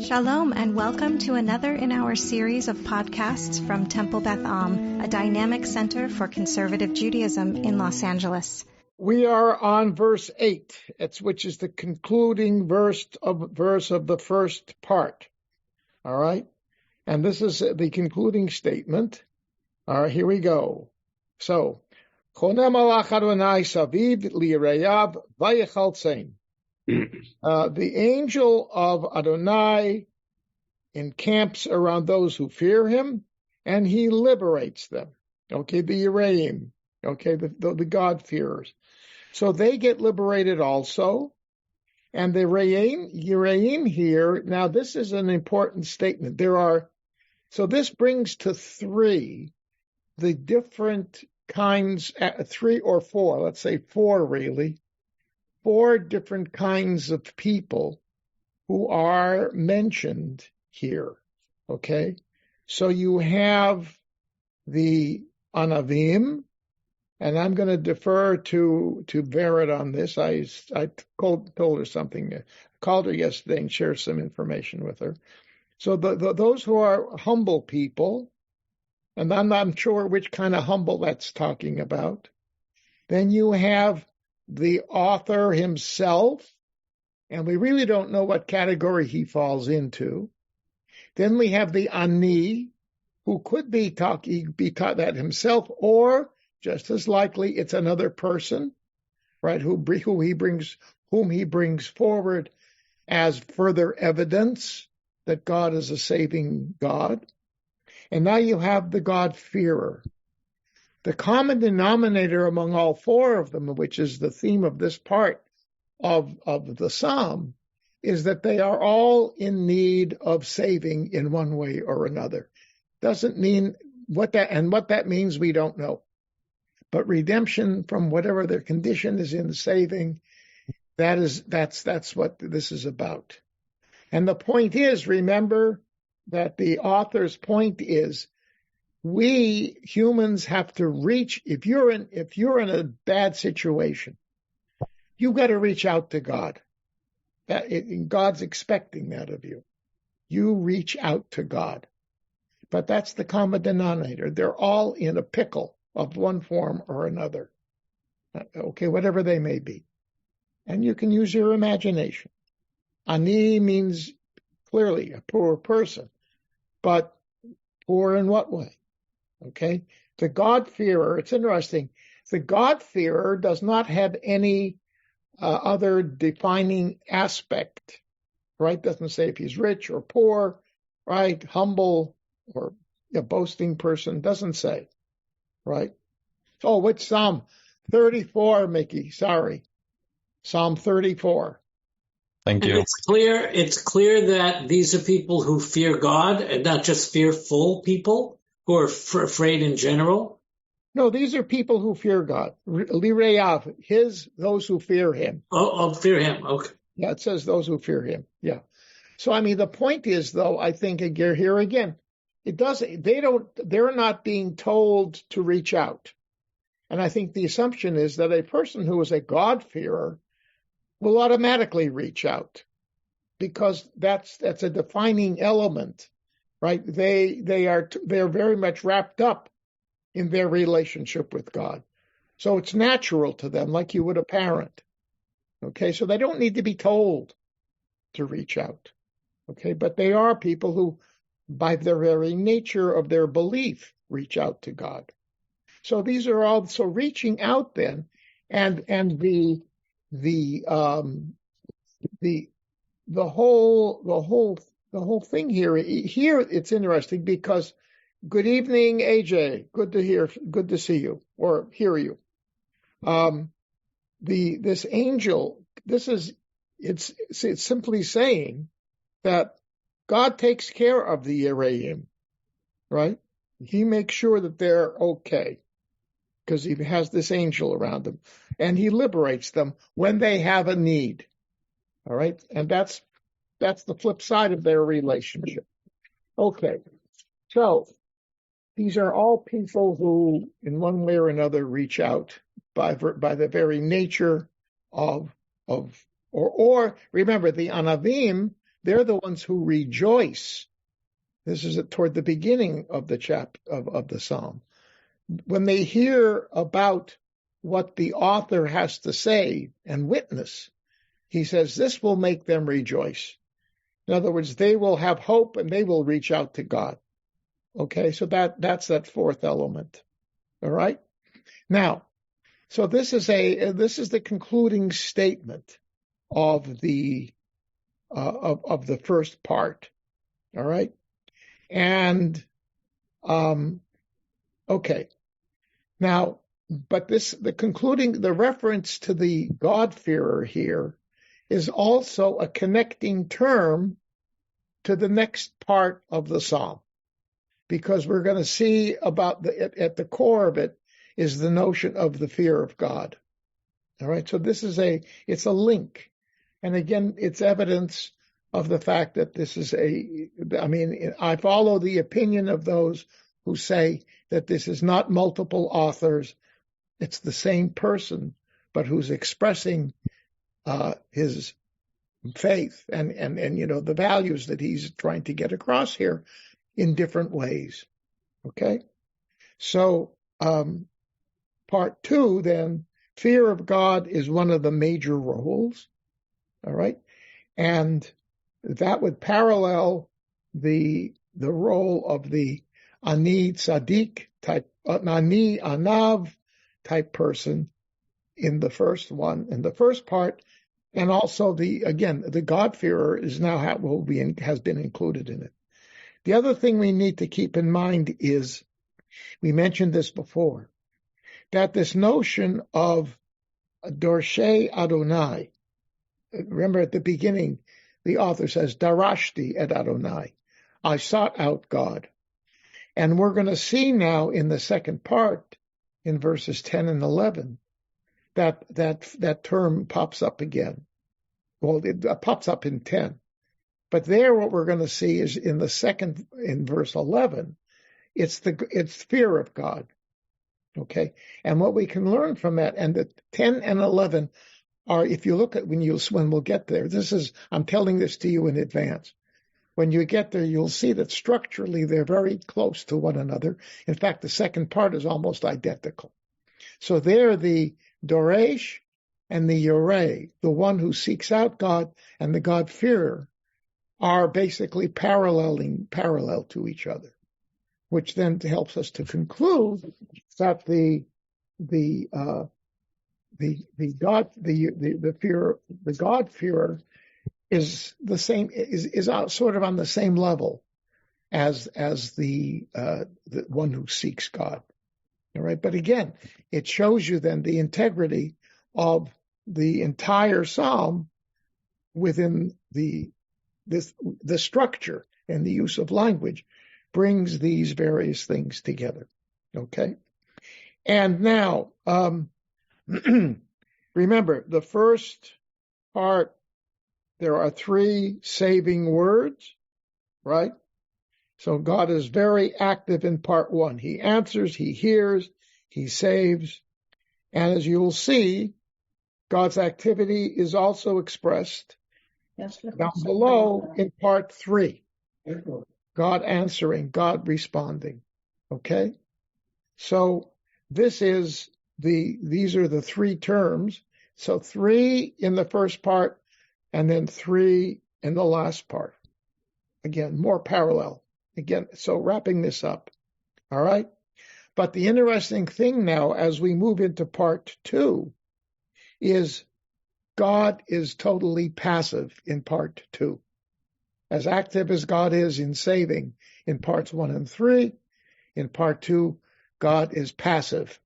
Shalom and welcome to another in our series of podcasts from Temple Beth Am, a dynamic center for conservative Judaism in Los Angeles. We are on verse 8, which is the concluding verse of the first part. All right? And this is the concluding statement. All right, here we go. So, Choneh malach Adonai saviv li'reyav vayechal tzein. The angel of Adonai encamps around those who fear him, and he liberates them. Okay, the Yereim, okay, the God-fearers. So they get liberated also. And the Yereim here, now this is an important statement. So this brings to three the different kinds, three or four, let's say four really, four different kinds of people who are mentioned here, okay? So you have the Anavim, and I'm going to defer to Vered on this. I told her something, called her yesterday and shared some information with her. So those who are humble people, and I'm not sure which kind of humble that's talking about. Then you have the author himself, and we really don't know what category he falls into. Then we have the Ani, who could be taught that himself, or just as likely it's another person, right? Whom he brings forward as further evidence that God is a saving God. And now you have the God-fearer. The common denominator among all four of them, which is the theme of this part of the psalm, is that they are all in need of saving in one way or another. Doesn't mean what that means, we don't know. But redemption from whatever their condition is in saving, that's what this is about. And the point is, remember that the author's point is, we humans have to reach. If you're in a bad situation, you've got to reach out to God. God's expecting that of you. You reach out to God. But that's the common denominator. They're all in a pickle of one form or another. Okay, whatever they may be. And you can use your imagination. Ani means clearly a poor person. But poor in what way? Okay? The God-fearer, it's interesting. The God-fearer does not have any other defining aspect, right? Doesn't say if he's rich or poor, right? Humble or a boasting person, doesn't say, right? Oh, what's Psalm 34, Mickey? Sorry. Psalm 34. Thank you. And it's clear that these are people who fear God and not just fearful people who are afraid in general. No, these are people who fear God. Lireyav, those who fear him. Oh, fear him. Okay. Yeah, it says those who fear him. Yeah. So, I mean, the point is, though, I think here again, they're not being told to reach out. And I think the assumption is that a person who is a God-fearer will automatically reach out, because that's a defining element, right? They're very much wrapped up in their relationship with God. So it's natural to them, like you would a parent. Okay, so they don't need to be told to reach out. Okay, but they are people who, by the very nature of their belief, reach out to God. So these are also reaching out then, and the whole thing here it's interesting because good evening, AJ. Good to see you or hear you. This angel, it's simply saying that God takes care of the Yereim, right? He makes sure that they're okay because he has this angel around them, and he liberates them when they have a need. All right, and that's the flip side of their relationship. Okay, so these are all people who, in one way or another, reach out by the very nature of or remember the Anavim. they're the ones who rejoice. This is toward the beginning of the of the psalm. When they hear about what the author has to say and witness, he says this will make them rejoice. In other words, they will have hope and they will reach out to God. Okay, so that's that fourth element. All right. Now, so this is the concluding statement of the first part. All right, and okay. Now, but the reference to the God-fearer here is also a connecting term to the next part of the psalm, because we're going to see about at the core of it is the notion of the fear of God. All right, so it's a link, and again, it's evidence of the fact that this is I follow the opinion of those who say that this is not multiple authors, it's the same person, but who's expressing his faith and the values that he's trying to get across here in different ways. Okay, so part 2 then, fear of God is one of the major roles. All right, and that would parallel the role of the ani tzaddik type, ani anav type person in the first part, and also the God-fearer is now has been included in it. The other thing we need to keep in mind is, we mentioned this before, that this notion of Dorshei Adonai, remember at the beginning, the author says, Darashti et Adonai, I sought out God. And we're going to see now in the second part, in verses 10 and 11, that term pops up again. Well, it pops up in 10. But there, what we're going to see is in verse 11, it's fear of God. Okay, and what we can learn from that, and the 10 and 11 are, if you look at when we'll get there. I'm telling this to you in advance. When you get there, you'll see that structurally they're very close to one another. In fact, the second part is almost identical. So there, the Doresh and the Yoreh, the one who seeks out God and the God-fearer, are basically parallel to each other, which then helps us to conclude that the God-fearer is the same, is sort of on the same level as the one who seeks God. All right, but again, it shows you then the integrity of the entire psalm within the structure and the use of language brings these various things together. Okay, and now remember the first part. There are 3 saving words, right? So God is very active in part 1. He answers, he hears, he saves. And as you will see, God's activity is also expressed down below in part 3. God answering, God responding. Okay? So these are the 3 terms. So 3 in the first part, and then 3 in the last part. Again, more parallel. Again, so wrapping this up. All right? But the interesting thing now, as we move into part 2, is God is totally passive in part 2. As active as God is in saving in parts 1 and 3, in part 2, God is passive.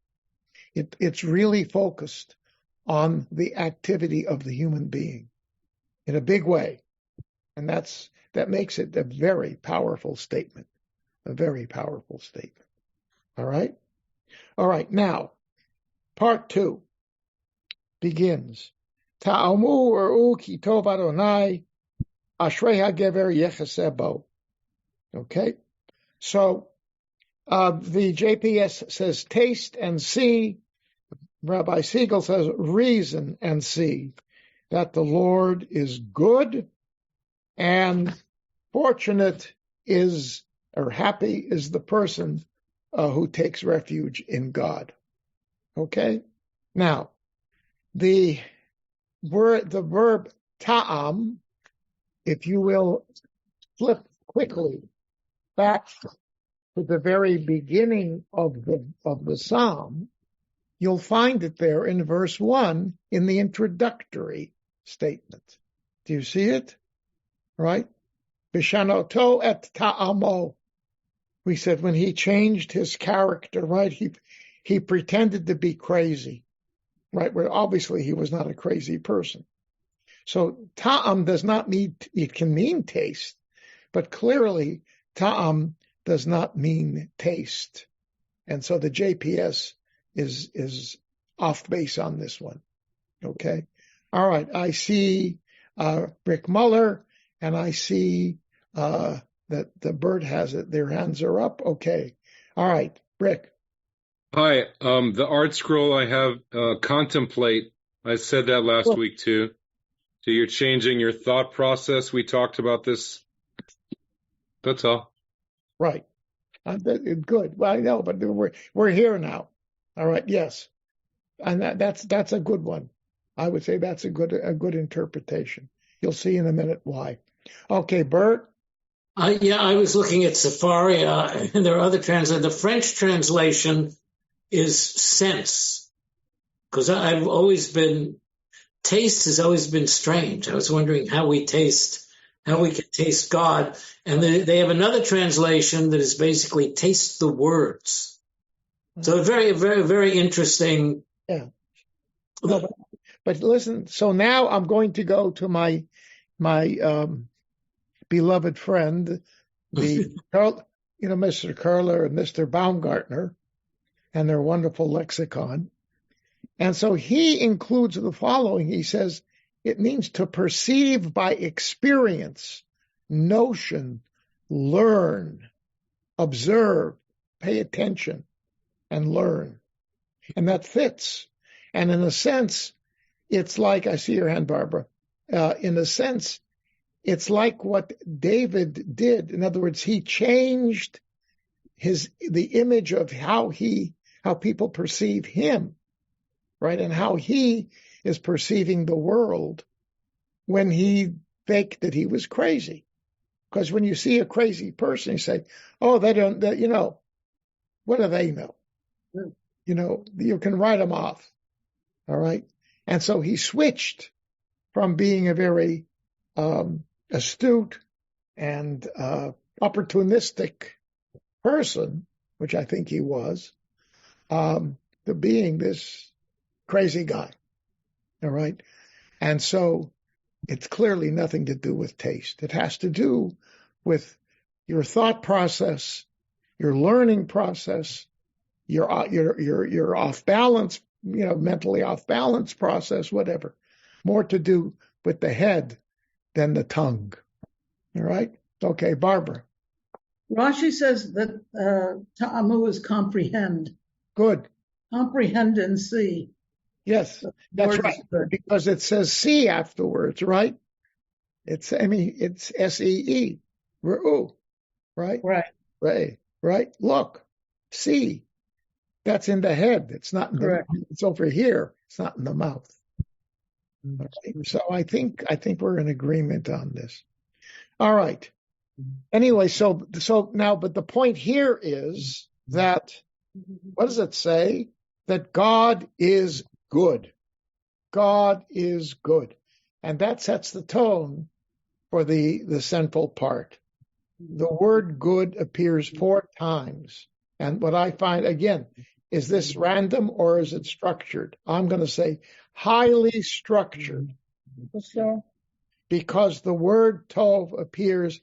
It's really focused on the activity of the human being in a big way. And that makes it a very powerful statement. A very powerful statement. All right? All right, now, part 2 begins. Ta'amu ur'u ki tov Adonai, ashrei hagever yechaseh bo. Okay? So, the JPS says taste and see. Rabbi Siegel says reason and see that the Lord is good And fortunate is, or happy is the person who takes refuge in God. Okay? Now, the verb ta'am, if you will flip quickly back to the very beginning of the psalm, you'll find it there in verse 1 in the introductory statement. Do you see it? Right? Bishanoto et ta'amo. We said when he changed his character, right? He pretended to be crazy, right? Well, obviously he was not a crazy person. So ta'am does not mean, it can mean taste, but clearly ta'am does not mean taste. And so the JPS is off base on this one. Okay. All right. I see Rick Muller, and I see that the bird has it. Their hands are up. Okay. All right. Rick. Hi. The art scroll I have, contemplate. I said that last week too. So you're changing your thought process. We talked about this. That's all. Right. Good. Well, I know, but we're here now. All right. Yes. And that's a good one. I would say that's a good interpretation. You'll see in a minute why. Okay, Bert. I was looking at Safari, and there are other translations. The French translation is sense, because taste has always been strange. I was wondering how we can taste God. And they have another translation that is basically taste the words. So very, very, very interesting. Yeah. No, but listen, so now I'm going to go to my beloved friend, Mr. Curler and Mr. Baumgartner, and their wonderful lexicon. And so he includes the following. He says, it means to perceive by experience, notion, learn, observe, pay attention, and learn. And that fits. And in a sense, it's like, I see your hand, Barbara. In a sense, it's like what David did. In other words, he changed the image of how people perceive him, right? And how he is perceiving the world when he faked that he was crazy. Because when you see a crazy person, you say, oh, what do they know? You can write them off. All right. And so he switched from being a very astute and opportunistic person, which I think he was, to being this crazy guy. All right. And so it's clearly nothing to do with taste. It has to do with your thought process, your learning process, your off balance, mentally off balance process, whatever. More to do with the head than the tongue. All right. Okay, Barbara. Rashi says that ta'amu is comprehend. Good. Comprehend and see. Yes, that's right. Because it says see afterwards, right? It's S-E-E. Ru'u, right? Right. Right. Look, see. That's in the head. It's not in the, it's over here. It's not in the mouth. Okay. So I think we're in agreement on this. All right. Anyway, so now, but the point here is that, what does it say? That God is good. God is good. And that sets the tone for the central part. The word good appears 4 times. And what I find, again, is this random or is it structured? I'm going to say highly structured. Because the word tov appears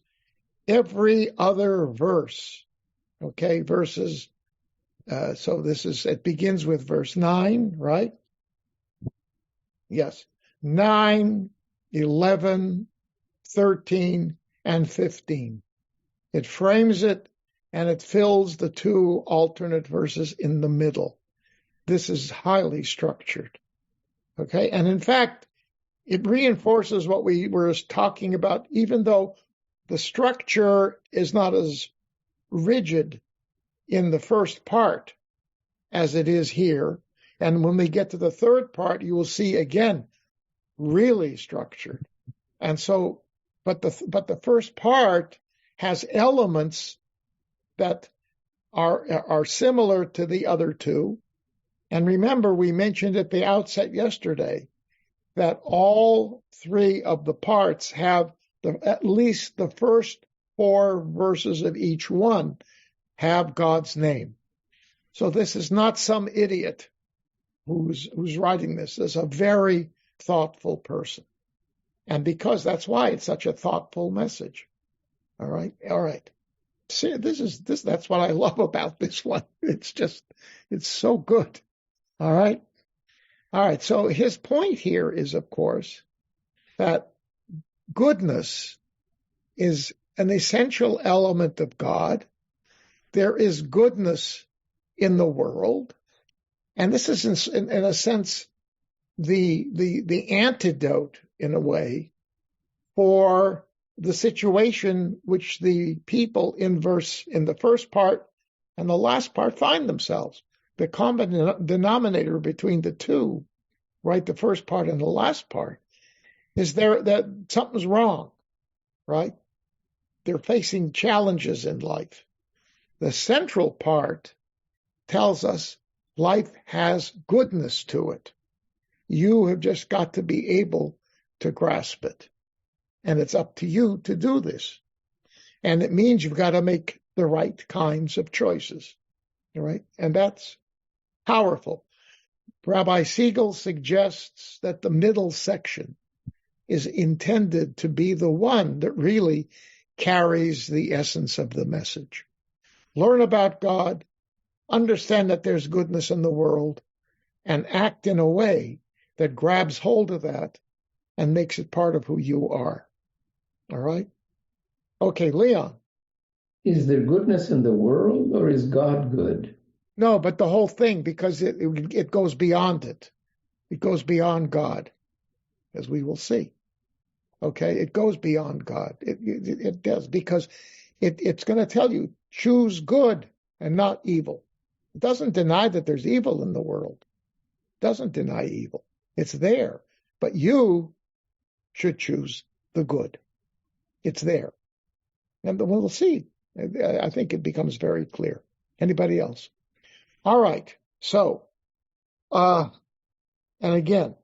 every other verse. Okay, verses. So it begins with verse 9, right? Yes. 9, 11, 13, and 15. It frames it and it fills the 2 alternate verses in the middle. This is highly structured. Okay. And in fact, it reinforces what we were talking about, even though the structure is not as rigid in the first part as it is here. And when we get to the third part, you will see again, really structured. And so, but the first part has elements that are similar to the other two. And remember, we mentioned at the outset yesterday that all three of the parts have at least the first 4 verses of each one have God's name. So this is not some idiot who's writing this. This is a very thoughtful person. And because that's why it's such a thoughtful message. All right. See, that's what I love about this one. It's so good. All right. So his point here is, of course, that goodness is an essential element of God. There is goodness in the world. And this is, in a sense, the antidote, in a way, for the situation which the people in the first part and the last part find themselves. The common denominator between the two, right, the first part and the last part, is that something's wrong, right? They're facing challenges in life. The central part tells us life has goodness to it. You have just got to be able to grasp it. And it's up to you to do this. And it means you've got to make the right kinds of choices. All right? And that's powerful. Rabbi Siegel suggests that the middle section is intended to be the one that really carries the essence of the message. Learn about God, understand that there's goodness in the world, and act in a way that grabs hold of that and makes it part of who you are. All right? Okay, Leon. Is there goodness in the world, or is God good? No, but the whole thing, because it goes beyond it. It goes beyond God, as we will see. Okay, it goes beyond God. It does, because it's going to tell you, choose good and not evil. It doesn't deny that there's evil in the world. It doesn't deny evil. It's there. But you should choose the good. It's there. And we'll see. I think it becomes very clear. Anybody else? All right. So, and again,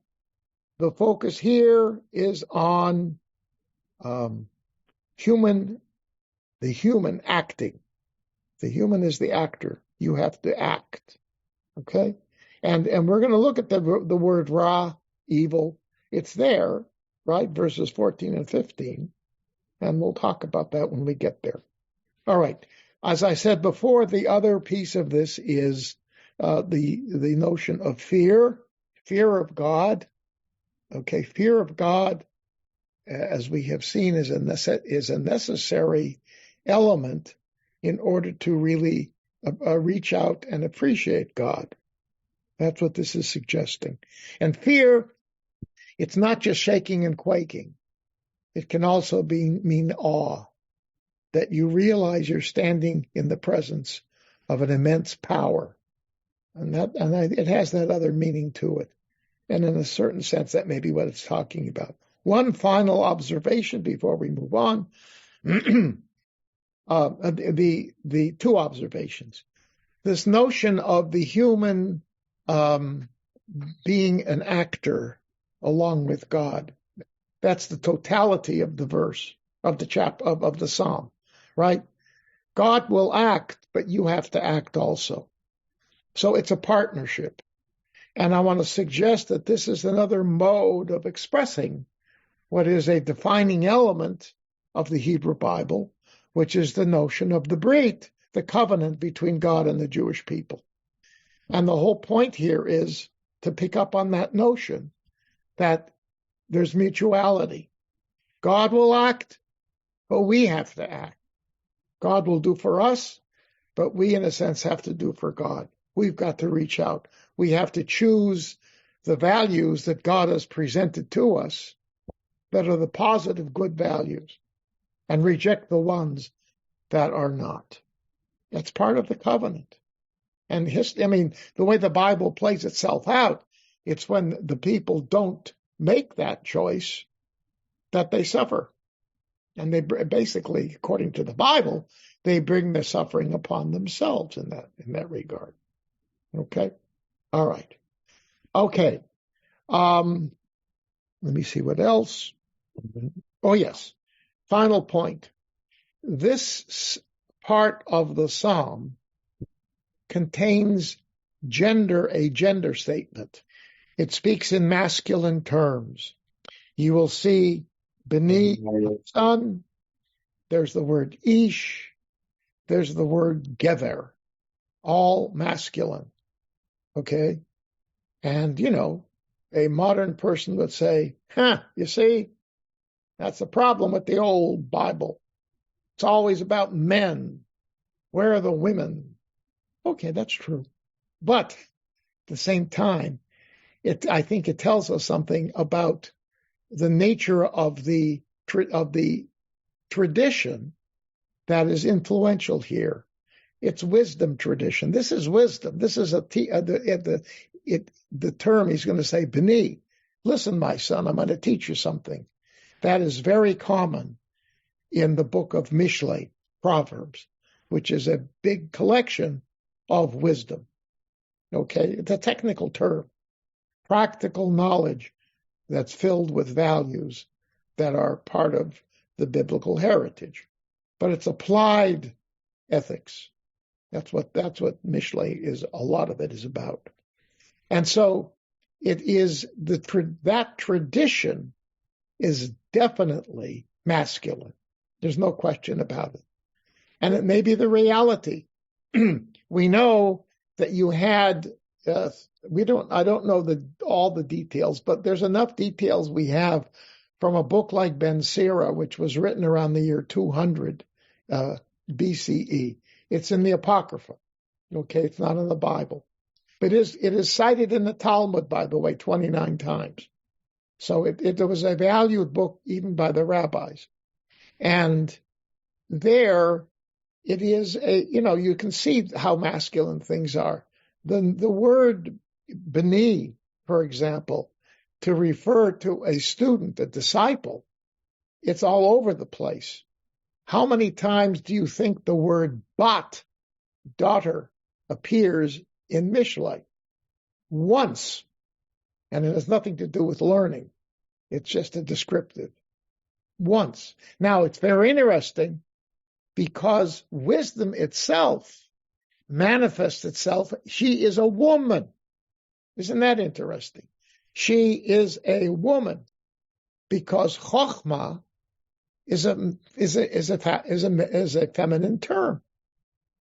the focus here is on the human acting. The human is the actor. You have to act. Okay? And we're going to look at the word ra, evil. It's there, right? Verses 14 and 15. And we'll talk about that when we get there. All right. As I said before, the other piece of this is the notion of fear of God. Okay, fear of God, as we have seen, is a necessary element in order to really reach out and appreciate God. That's what this is suggesting. And fear, it's not just shaking and quaking. It can also mean awe, that you realize you're standing in the presence of an immense power. And it has that other meaning to it. And in a certain sense, that may be what it's talking about. One final observation before we move on. The two observations. This notion of the human being an actor along with God. That's the totality of the verse, of the psalm, right? God will act, but you have to act also. So it's a partnership. And I want to suggest that this is another mode of expressing what is a defining element of the Hebrew Bible, which is the notion of the brit, the covenant between God and the Jewish people. And the whole point here is to pick up on that notion that there's mutuality. God will act, but we have to act. God will do for us, but we, in a sense, have to do for God. We've got to reach out. We have to choose the values that God has presented to us that are the positive, good values, and reject the ones that are not. That's part of the covenant. And the way the Bible plays itself out, it's when the people don't make that choice that they suffer. And they basically, according to the Bible, they bring their suffering upon themselves in that regard. Okay? All right. Okay. Let me see what else. Oh, yes. Final point. This part of the psalm contains a gender statement. It speaks in masculine terms. You will see B'ni, son. There's the word ish. There's the word gever, all masculine. Okay? And, a modern person would say, you see, that's the problem with the old Bible. It's always about men. Where are the women? Okay, that's true. But at the same time, I think it tells us something about the nature of the tradition that is influential here. It's wisdom tradition. This is wisdom. This is the term he's going to say, B'ni, listen, my son, I'm going to teach you something. That is very common in the book of Mishlei, Proverbs, which is a big collection of wisdom. Okay, it's a technical term, practical knowledge that's filled with values that are part of the biblical heritage, but it's applied ethics. That's what Mishlei is. A lot of it is about, and so it is that tradition is definitely masculine. There's no question about it, and it may be the reality. We know that you had. I don't know all the details, but there's enough details we have from a book like Ben Sira, which was written around the year 200 BCE. It's in the Apocrypha. Okay, it's not in the Bible, but it is cited in the Talmud, by the way, 29 times. So it was a valued book even by the rabbis, and there it is you can see how masculine things are. The word B'ni, for example, to refer to a student, a disciple, it's all over the place. How many times do you think the word bat, daughter, appears in Mishlei? Once. And it has nothing to do with learning. It's just a descriptive. Once. Now, it's very interesting because wisdom itself manifests itself. She is a woman. Isn't that interesting? She is a woman because chokhmah is a feminine term.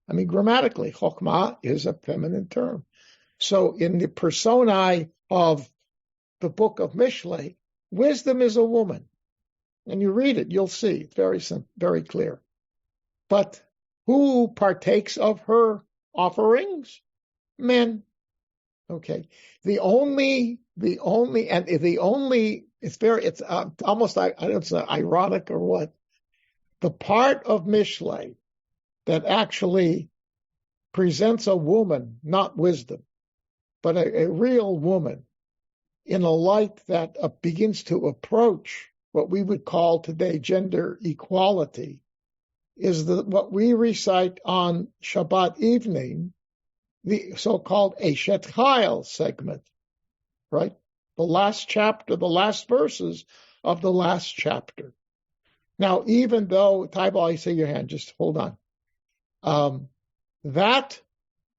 I mean, grammatically, chokhmah is a feminine term. So in the personae of the book of Mishlei, wisdom is a woman. And you read it, you'll see. It's very simple, very clear. But who partakes of her offerings? Men. Okay. It's almost, I don't know if it's ironic or what. The part of Mishlei that actually presents a woman, not wisdom, but a real woman in a light that begins to approach what we would call today gender equality, is what we recite on Shabbat evening, the so-called Eshet Chayil segment, right? The last chapter, the last verses of the last chapter. Now, even though, Taibal, I see your hand, just hold on. That,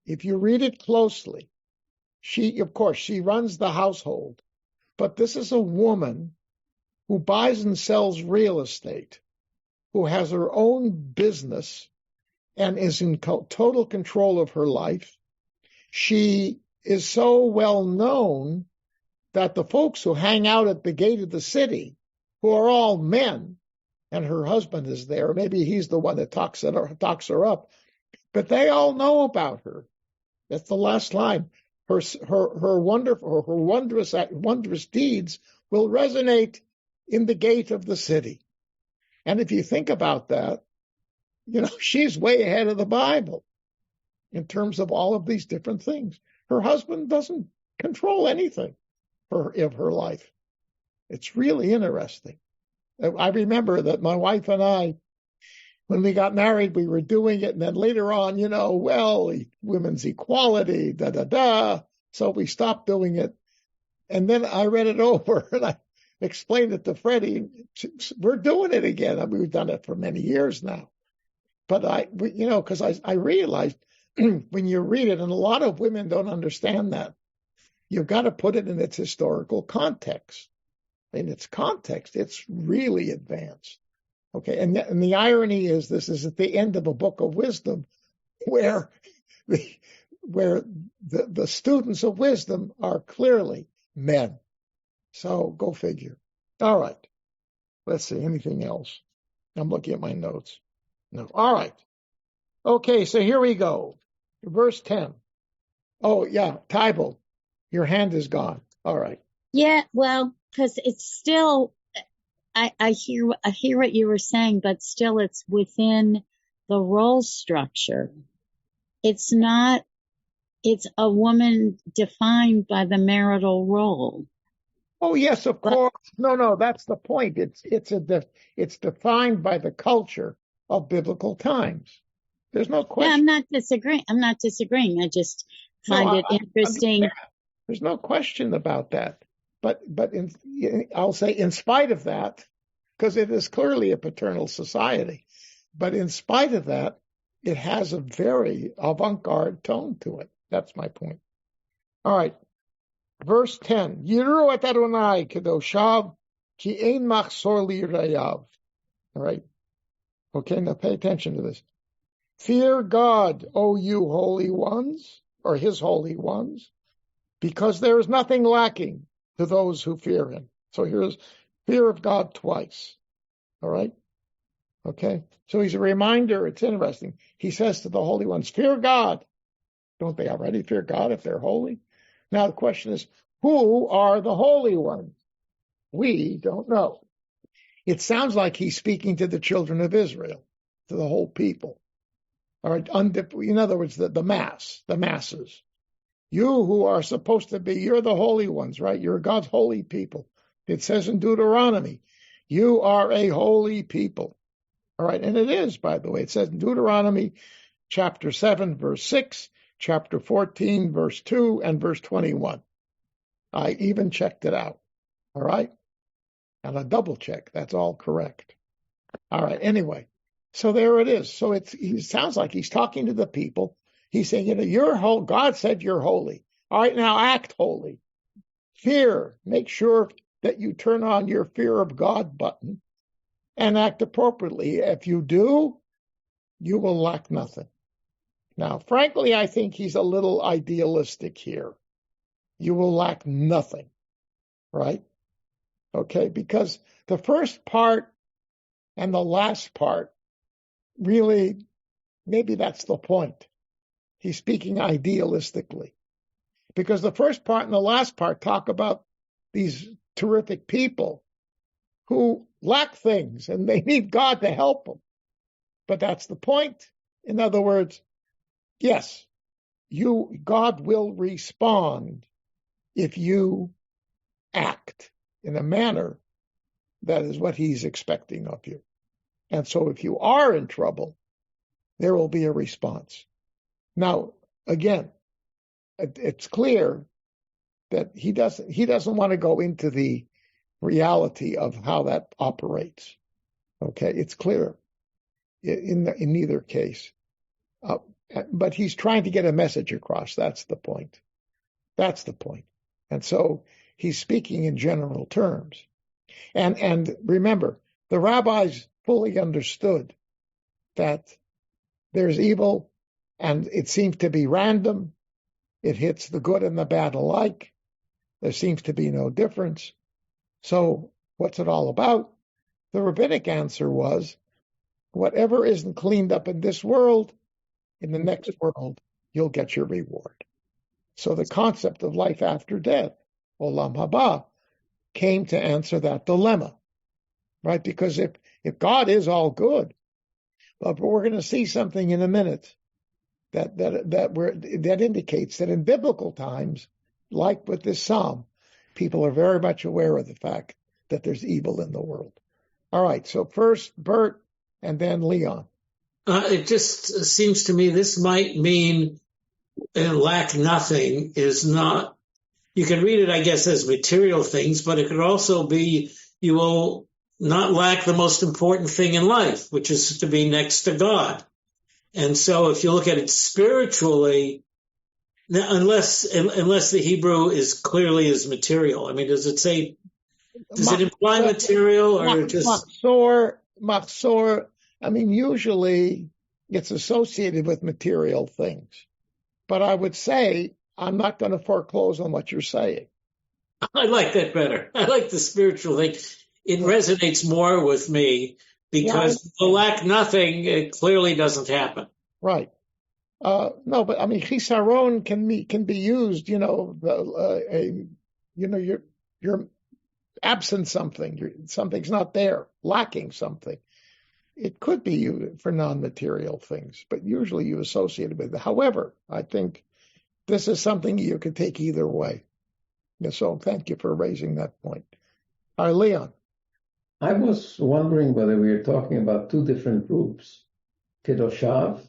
if you read it closely, she runs the household, but this is a woman who buys and sells real estate, who has her own business and is in total control of her life. She is so well known that the folks who hang out at the gate of the city, who are all men, and her husband is there, maybe he's the one that talks her up, but they all know about her. That's the last line. her wondrous deeds will resonate in the gate of the city. And if you think about that, she's way ahead of the Bible in terms of all of these different things. Her husband doesn't control anything of her life. It's really interesting. I remember that my wife and I, when we got married, we were doing it, and then later on, women's equality, so we stopped doing it. And then I read it over, and I explained it to Freddie. We're doing it again. I mean, we've done it for many years now. But because I realized when you read it, and a lot of women don't understand that, you've got to put it in its historical context. In its context, it's really advanced. Okay, and the irony is, this is at the end of a book of wisdom, where the students of wisdom are clearly men. So go figure. All right. Let's see. Anything else? I'm looking at my notes. No. All right. Okay, so here we go. Verse 10. Oh, yeah, Tybal, your hand is gone. All right. Yeah, well, because it's still, I hear what you were saying, but still it's within the role structure. It's not, it's a woman defined by the marital role. Oh, yes, of course. No, that's the point. It's defined by the culture of biblical times. There's no question. Yeah, I'm not disagreeing. I just find it interesting. There's no question about that. But I'll say in spite of that, because it is clearly a paternal society, but in spite of that, it has a very avant-garde tone to it. That's my point. All right. Verse 10. Yiru et Adonai kedoshav ki ein machsor lirayav. All right. Okay, now pay attention to this. Fear God, O you holy ones, or his holy ones, because there is nothing lacking to those who fear him. So here's fear of God twice. All right? Okay? So he's a reminder. It's interesting. He says to the holy ones, fear God. Don't they already fear God if they're holy? Now the question is, who are the holy ones? We don't know. It sounds like he's speaking to the children of Israel, to the whole people. All right, in other words, the masses. You who are supposed to be, you're the holy ones, right? You're God's holy people. It says in Deuteronomy, you are a holy people. All right, and it is, by the way. It says in Deuteronomy chapter 7, verse 6, chapter 14, verse 2, and verse 21. I even checked it out. All right? And a double check. That's all correct. All right, anyway. So there it is. So it sounds like he's talking to the people. He's saying, you're whole. God said you're holy. All right, now act holy. Fear. Make sure that you turn on your fear of God button and act appropriately. If you do, you will lack nothing. Now, frankly, I think he's a little idealistic here. You will lack nothing, right? Okay, because the first part and the last part, really, maybe that's the point. He's speaking idealistically. Because the first part and the last part talk about these terrific people who lack things and they need God to help them. But that's the point. In other words, yes, God will respond if you act in a manner that is what he's expecting of you. And so if you are in trouble, there will be a response. Now, again, it's clear that he doesn't want to go into the reality of how that operates. Okay, it's clear in neither case. But he's trying to get a message across. That's the point. That's the point. And so he's speaking in general terms. And remember, the rabbis fully understood that there's evil and it seems to be random. It hits the good and the bad alike. There seems to be no difference. So what's it all about? The rabbinic answer was, whatever isn't cleaned up in this world, in the next world, you'll get your reward. So the concept of life after death, Olam Haba, came to answer that dilemma, right? Because if God is all good, but we're going to see something in a minute that indicates that in biblical times, like with this psalm, people are very much aware of the fact that there's evil in the world. All right, so first Bert and then Leon. It just seems to me this might mean lack nothing is not, you can read it, I guess, as material things, but it could also be you will not lack the most important thing in life, which is to be next to God. And so if you look at it spiritually, unless the Hebrew is clearly as material, I mean, does it imply material or just? Machzor, I mean, usually it's associated with material things. But I would say I'm not going to foreclose on what you're saying. I like that better. I like the spiritual thing. It resonates more with me because the lack nothing, it clearly doesn't happen. Right. No, but I mean, chisaron can be used. You're absent something. Something's not there, lacking something. It could be used for non-material things, but usually you associate it with it. However, I think this is something you could take either way. So thank you for raising that point. All right, Leon. I was wondering whether we were talking about two different groups, Kedoshav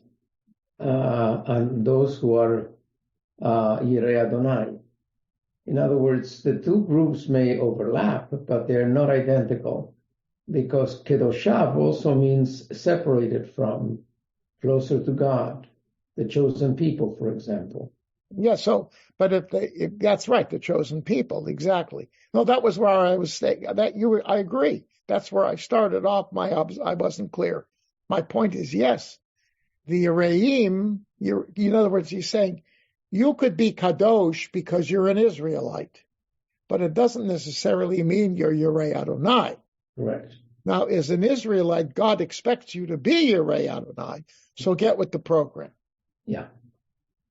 and those who are Yirei Adonai. In other words, the two groups may overlap, but they're not identical, because Kedoshav also means separated from, closer to God, the chosen people, for example. Yeah, but if that's right, the chosen people, exactly. No, that was where I was saying that I agree. That's where I started off. I wasn't clear. My point is, yes, the Yereim, in other words, he's saying you could be Kadosh because you're an Israelite, but it doesn't necessarily mean you're Yirei Adonai. Correct. Now, as an Israelite, God expects you to be Yirei Adonai, so get with the program. Yeah.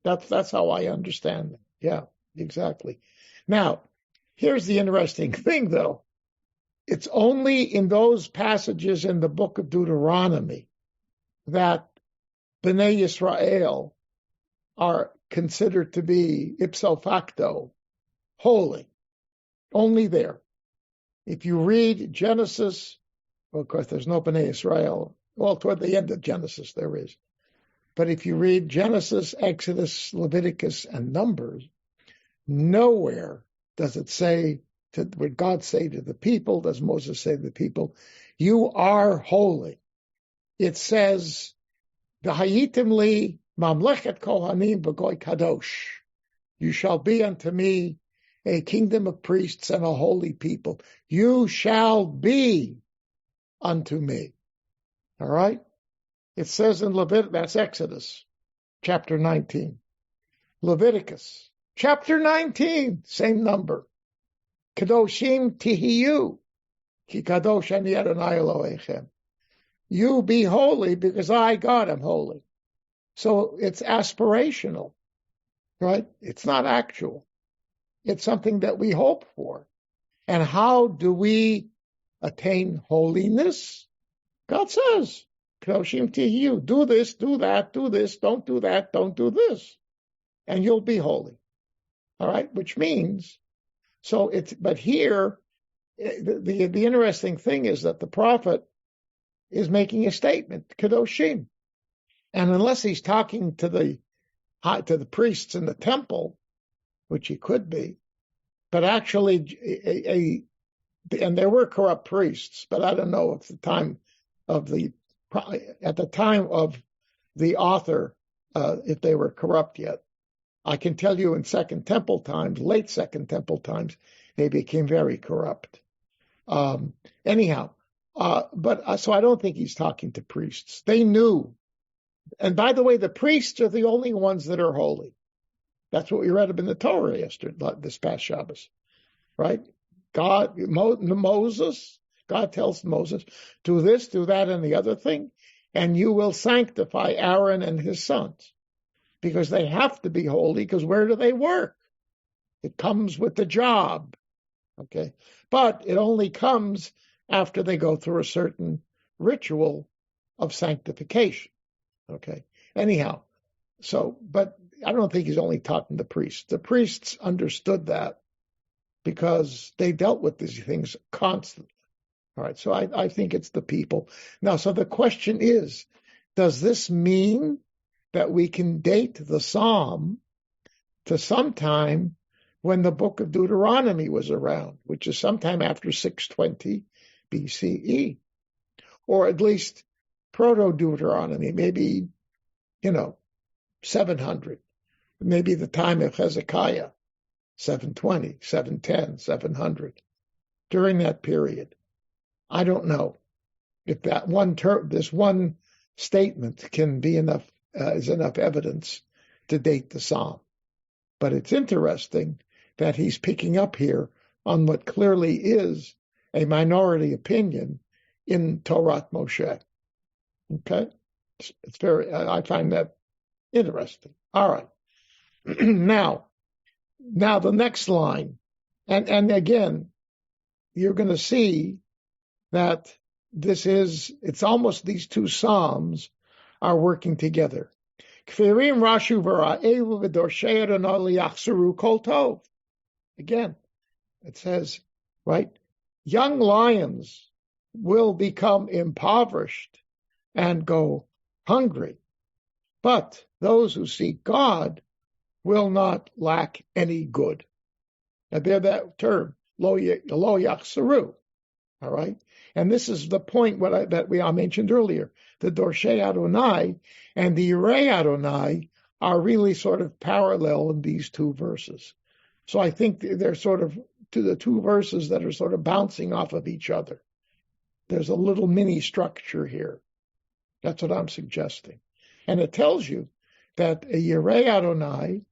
That's how I understand it. Yeah, exactly. Now, here's the interesting thing, though. It's only in those passages in the book of Deuteronomy that Bnei Yisrael are considered to be ipso facto holy. Only there. If you read Genesis, well, of course, there's no Bnei Yisrael. Well, toward the end of Genesis, there is. But if you read Genesis, Exodus, Leviticus, and Numbers, nowhere does it say, would God say to the people, does Moses say to the people, you are holy. It says, V'hayitim li mamlechet kohanim b'goy kadosh. You shall be unto me a kingdom of priests and a holy people. You shall be unto me. All right? It says in Leviticus, that's Exodus, chapter 19. Leviticus, chapter 19, same number. Kadoshim tihiyu, ki kadosh ani Adonai Elohechem. You be holy because I, God, am holy. So it's aspirational, right? It's not actual. It's something that we hope for. And how do we attain holiness? God says, Kadoshim tihiyu, do this, do that, do this, don't do that, don't do this, and you'll be holy. All right, which means, but here, the interesting thing is that the prophet is making a statement, Kadoshim, and unless he's talking to the priests in the temple, which he could be, but actually, and there were corrupt priests, but I don't know if at the time of the author, if they were corrupt yet. I can tell you in Second Temple times, late Second Temple times, they became very corrupt. So I don't think he's talking to priests. They knew. And by the way, the priests are the only ones that are holy. That's what we read in the Torah this past Shabbos, right? God tells Moses, do this, do that, and the other thing, and you will sanctify Aaron and his sons. because they have to be holy, because where do they work? It comes with the job, okay? But it only comes after they go through a certain ritual of sanctification, okay? Anyhow, but I don't think he's only talking to the priests. The priests understood that because they dealt with these things constantly. All right, so I think it's the people. Now, so the question is, does this mean that we can date the Psalm to sometime when the book of Deuteronomy was around, which is sometime after 620 BCE, or at least Proto-Deuteronomy, maybe, 700, maybe the time of Hezekiah, 720, 710, 700, during that period. I don't know if that this one statement can be enough, is enough evidence to date the Psalm. But it's interesting that he's picking up here on what clearly is a minority opinion in Torah Moshe. Okay? It's I find that interesting. All right. Now the next line, and again, you're going to see that it's almost these two Psalms are working together. Again, it says, right, young lions will become impoverished and go hungry, but those who seek God will not lack any good. Now, there's that term, lo yachsaru, all right? And this is the point that I mentioned earlier. The Dorshei Adonai and the Yirei Adonai are really sort of parallel in these two verses. So I think they're sort of to the two verses that are sort of bouncing off of each other. There's a little mini structure here. That's what I'm suggesting. And it tells you that a Yirei Adonai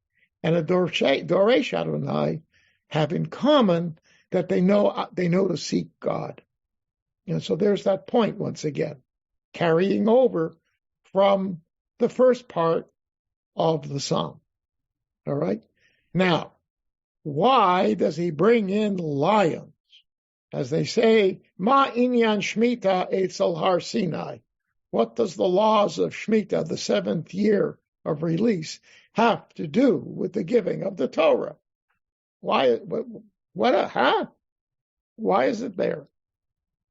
and a Doresh Adonai have in common that they know to seek God. And so there's that point once again, carrying over from the first part of the Psalm. All right? Now, why does he bring in lions? As they say, Ma inyan Shemitah etzel Har Sinai. What does the laws of Shemitah, the 7th year of release, have to do with the giving of the Torah? Why? Why is it there?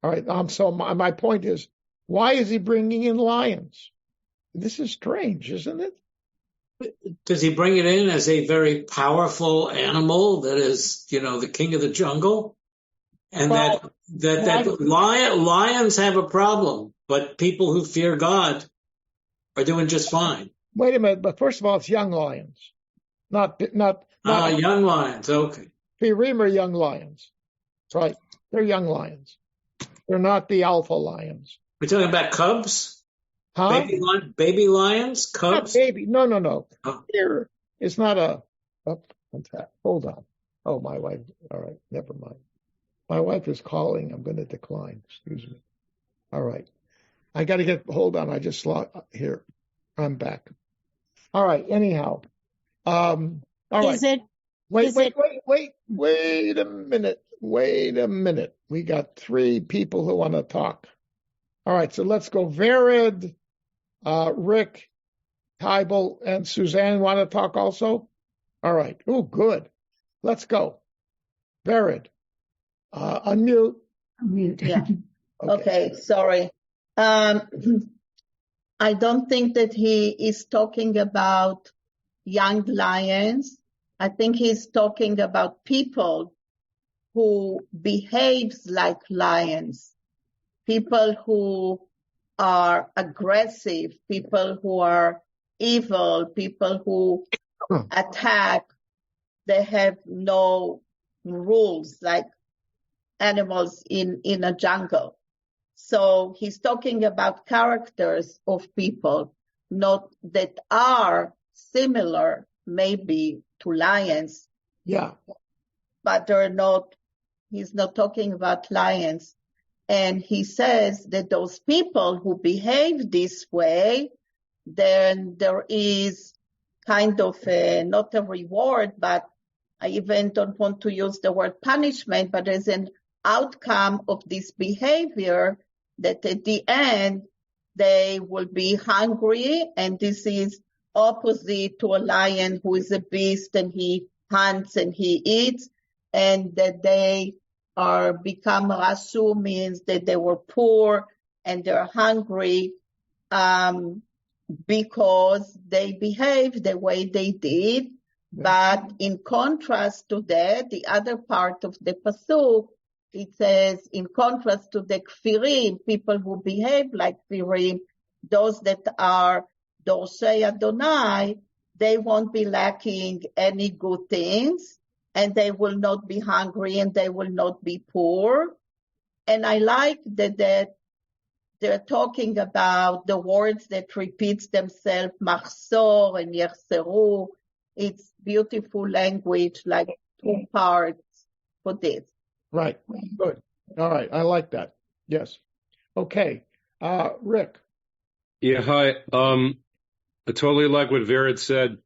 All right. So my point is, why is he bringing in lions? This is strange, isn't it? Does he bring it in as a very powerful animal that is, the king of the jungle? And lions have a problem, but people who fear God are doing just fine. Wait a minute, but first of all, it's young lions, not young lions. Okay. Pirim are young lions, right? They're young lions. They're not the alpha lions. We're talking about cubs? Huh? Baby lions? Cubs? Not baby. No. Oh. Here, it's not hold on. Oh, my wife. All right, never mind. My wife is calling. I'm going to decline. Excuse me. All right. I got to hold on. I just here. I'm back. All right. Anyhow. All right. Wait a minute. We got 3 people who want to talk. All right. So let's go. Vered, Rick, Tybal, and Suzanne want to talk also? All right. Oh, good. Let's go. Vered. Unmute. Unmute, yeah. Okay, sorry. I don't think that he is talking about young lions. I think he's talking about people who behaves like lions, people who are aggressive, people who are evil, people who attack. They have no rules like animals in a jungle. So he's talking about characters of people, not that are similar maybe to lions. Yeah. But he's not talking about lions. And he says that those people who behave this way, then there is kind of not a reward, but I even don't want to use the word punishment, but as an outcome of this behavior, that at the end they will be hungry, and this is opposite to a lion who is a beast and he hunts and he eats, and that they are become rasu means that they were poor and they're hungry because they behaved the way they did. But in contrast to that, the other part of the pasuk, it says, in contrast to the kfirim, people who behave like kfirim, those that are dorsei Adonai, they won't be lacking any good things, and they will not be hungry, and they will not be poor. And I like that they're talking about the words that repeats themselves, machzor and yechseru. It's beautiful language, like two parts for this. Right. Good. All right. I like that. Yes. Okay. Rick. Yeah. Hi. I totally like what Vered said.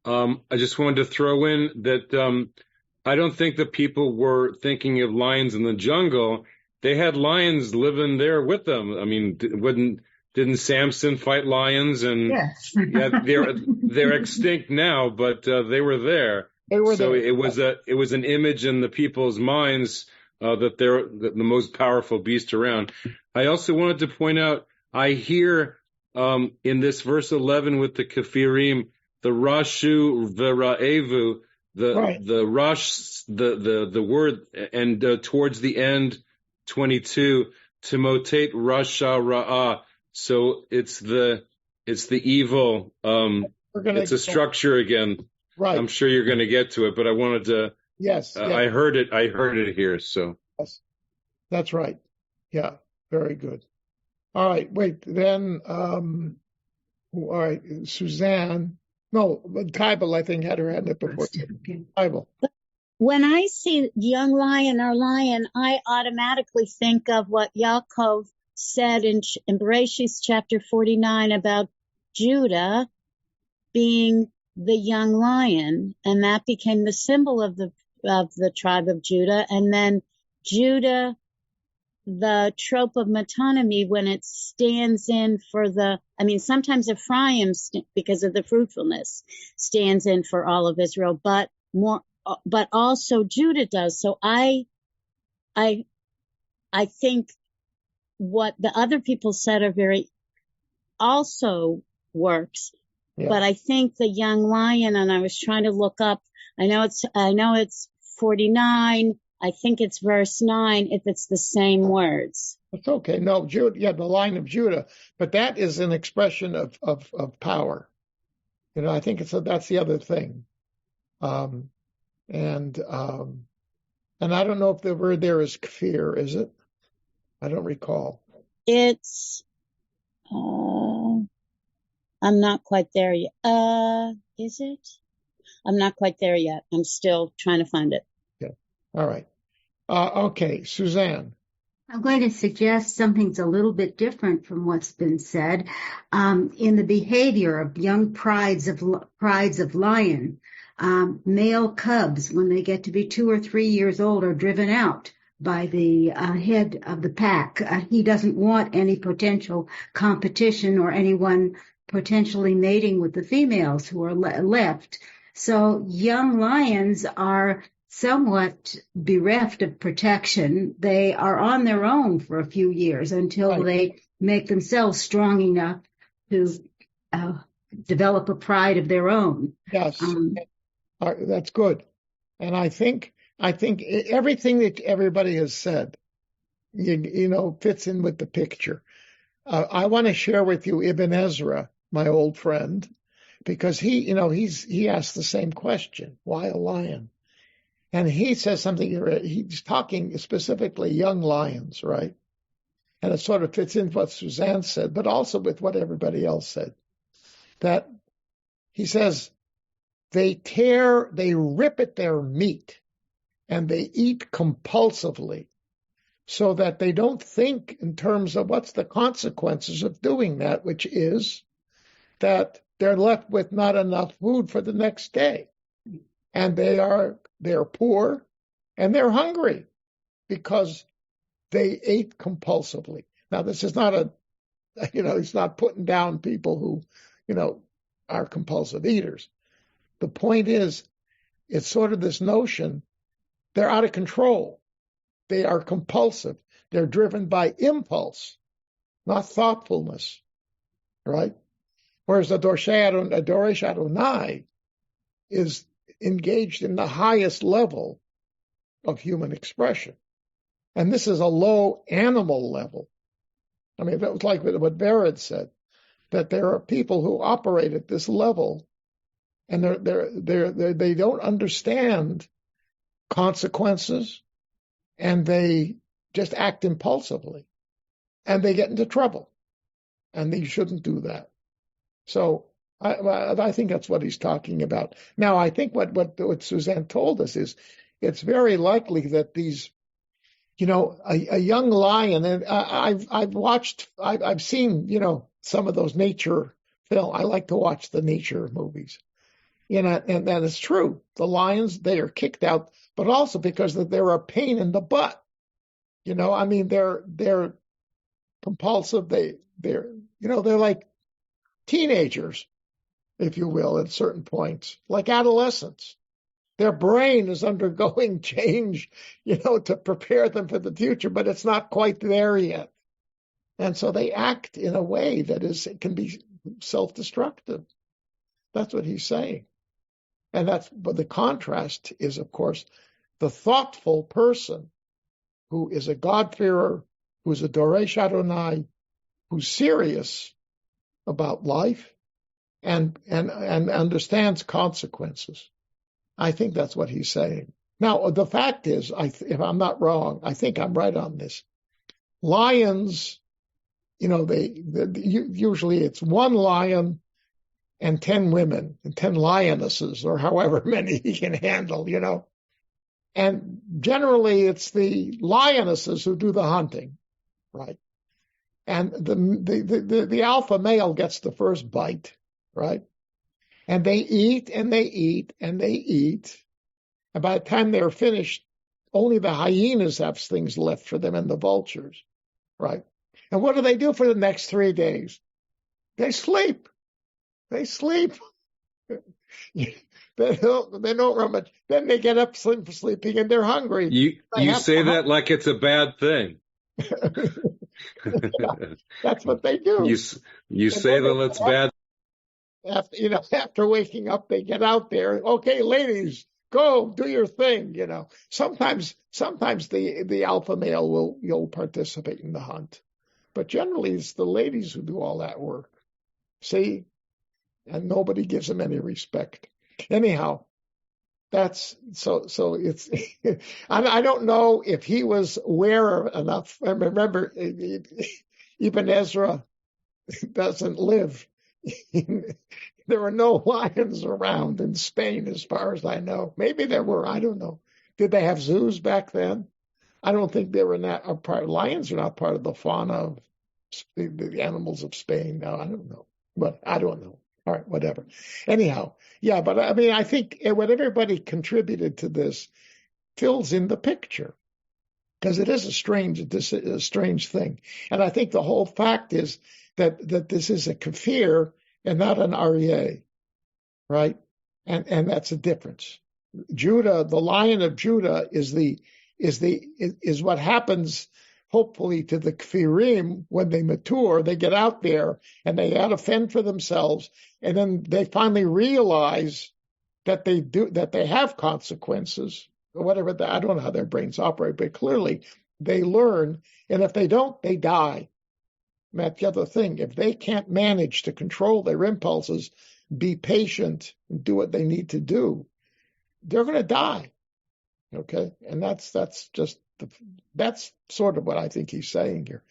I just wanted to throw in that I don't think the people were thinking of lions in the jungle. They had lions living there with them. I mean, didn't Samson fight lions? And Yes. yeah, they're extinct now, but they were there. They were so there. it was an image in the people's minds that they're the most powerful beast around. I also wanted to point out, I hear in this verse 11 with the kafirim, the rashu v'ra'evu, the rush, the word, and towards the end, 22, timotate rasha ra'ah. So it's the evil. It's a structure again. Right. I'm sure you're going to get to it, but I wanted to. Yes. I heard it here. So. Yes. That's right. Yeah. Very good. All right. Wait. Then. All right. Suzanne. No, Tybal, I think, had her hand up before. Tybal. When I see young lion or lion, I automatically think of what Yaakov said in Bereshit chapter 49 about Judah being the young lion, and that became the symbol of the tribe of Judah. And then Judah, the trope of metonymy, when it stands in for sometimes Ephraim, because of the fruitfulness, stands in for all of Israel, but also Judah does. So I think what the other people said are very also works. Yeah. But I think the young lion, and I was trying to look up, I know it's 49, I think it's verse 9, if it's the same words. It's okay. No, Judah, yeah, the line of Judah, but that is an expression of power. You know, I think that's the other thing. And I don't know if the word there is kfir, is it? I don't recall. It's, I'm not quite there yet. Is it? I'm not quite there yet. I'm still trying to find it. Okay. All right. Okay. Suzanne. I'm going to suggest something's a little bit different from what's been said. In the behavior of young prides of lion, male cubs, when they get to be 2 or 3 years old, are driven out by the head of the pack. He doesn't want any potential competition or anyone potentially mating with the females who are left. So young lions are somewhat bereft of protection. They are on their own for a few years until they make themselves strong enough to develop a pride of their own. Yes, that's good. And I think everything that everybody has said, you know, fits in with the picture. I want to share with you Ibn Ezra, my old friend, because he asked the same question: why a lion? And he says something. He's talking specifically young lions, right? And it sort of fits in what Suzanne said, but also with what everybody else said. That he says they rip at their meat, and they eat compulsively, so that they don't think in terms of what's the consequences of doing that, which is that they're left with not enough food for the next day. And they're poor and they're hungry because they ate compulsively. Now, this is not it's not putting down people who, are compulsive eaters. The point is, it's sort of this notion, they're out of control. They are compulsive. They're driven by impulse, not thoughtfulness, right? Whereas the Doresh Adonai is engaged in the highest level of human expression. And this is a low animal level. I mean, that was like what Vered said, that there are people who operate at this level and they don't understand consequences and they just act impulsively and they get into trouble and they shouldn't do that. So I think that's what he's talking about. Now, I think what Suzanne told us is it's very likely that these, a young lion, and I've seen, some of those nature film. I like to watch the nature movies. And it's true. The lions, they are kicked out, but also because they're a pain in the butt. They're compulsive. They're like teenagers, if you will, at certain points, like adolescents. Their brain is undergoing change, to prepare them for the future, but it's not quite there yet. And so they act in a way that can be self-destructive. That's what he's saying. But the contrast is, of course, the thoughtful person who is a God-fearer, who's a Doresh Adonai, who's serious about life and understands consequences. I think that's what he's saying. Now, the fact is, if I'm not wrong, I think I'm right on this. Lions, usually it's one lion and 10 women and 10 lionesses or however many he can handle, And generally it's the lionesses who do the hunting, right? And the alpha male gets the first bite, right? And they eat and they eat and they eat. And by the time they're finished, only the hyenas have things left for them and the vultures, right? And what do they do for the next 3 days? They sleep. They sleep. They don't run much. Then they get up sleeping and they're hungry. You say that like it's a bad thing. That's what they do. You say that it's bad. After waking up, they get out there. Okay, ladies, go do your thing. Sometimes the alpha male will participate in the hunt, but generally it's the ladies who do all that work. See, and nobody gives them any respect. Anyhow, that's so it's. I don't know if he was aware enough. Remember, Ibn Ezra doesn't live. There were no lions around in Spain, as far as I know. Maybe there were. I don't know. Did they have zoos back then? I don't think they were part. Lions are not part of the fauna of the animals of Spain. No, I don't know. But I don't know. All right, whatever. Anyhow, yeah. But I think what everybody contributed to this fills in the picture because it is a strange thing. And I think the whole fact is that this is a kafir and not an aryeh, right? And that's a difference. Judah, the Lion of Judah, is what happens, hopefully, to the kafirim when they mature. They get out there and they got to fend for themselves, and then they finally realize that they have consequences or whatever. I don't know how their brains operate, but clearly they learn, and if they don't, they die. That's the other thing. If they can't manage to control their impulses, be patient, and do what they need to do, they're going to die. Okay, and that's sort of what I think he's saying here.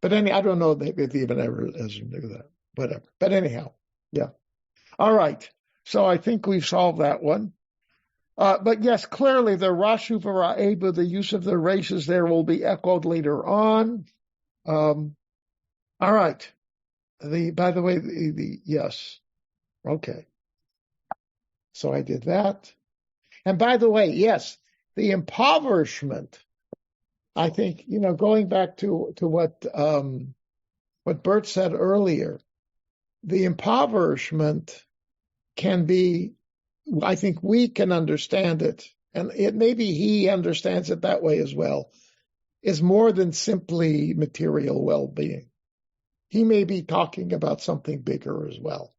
But I don't know if even ever knew that. Whatever. But anyhow, yeah. All right. So I think we've solved that one. But yes, clearly the Rashu Vara'ebu, the use of the races there will be echoed later on. All right. By the way, yes. Okay. So I did that. And by the way, yes, the impoverishment, I think, going back to what Bert said earlier, the impoverishment can be, I think we can understand it, and maybe he understands it that way as well, is more than simply material well-being. He may be talking about something bigger as well.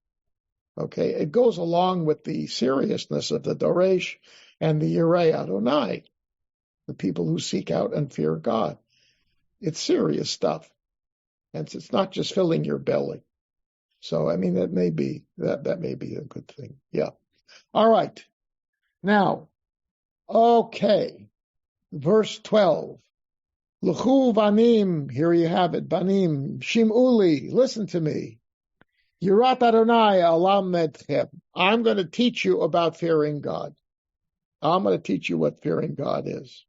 Okay, it goes along with the seriousness of the Doresh and the Yirei Adonai, the people who seek out and fear God. It's serious stuff, and it's not just filling your belly. So, I mean, that may be a good thing. Yeah. All right. Now, okay, verse 12. L'chu banim, here you have it, banim, shim'uli, listen to me. Yirat Adonai alamedchem. I'm going to teach you about fearing God. I'm going to teach you what fearing God is.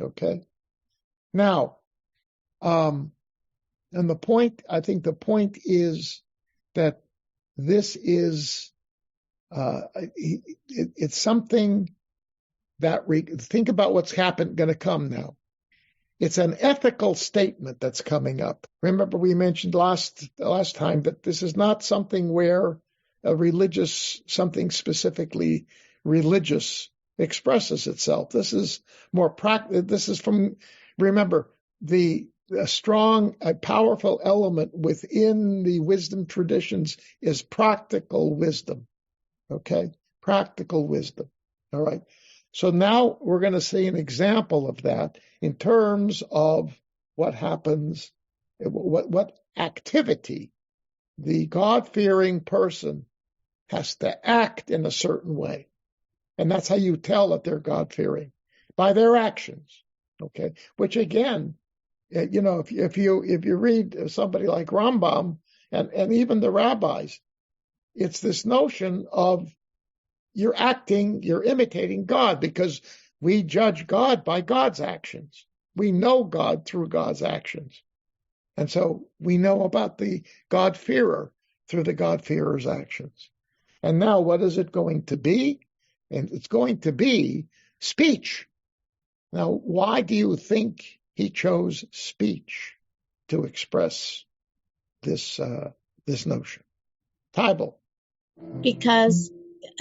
Okay? Now, and I think the point is that this is, it's something that, think about what's going to come now. It's an ethical statement that's coming up. Remember, we mentioned last time that this is not something where something specifically religious expresses itself. This is more practical. This is remember, a strong, powerful element within the wisdom traditions is practical wisdom. Okay? Practical wisdom. All right? So now we're going to see an example of that in terms of what happens, what activity the God-fearing person has to act in a certain way. And that's how you tell that they're God-fearing, by their actions. Okay? Which again, if you read somebody like Rambam and even the rabbis, it's this notion of you're imitating God, because we judge God by God's actions. We know God through God's actions. And so we know about the God-fearer through the God-fearer's actions. And now what is it going to be? And it's going to be speech. Now, why do you think he chose speech to express this notion? Tybal. Because,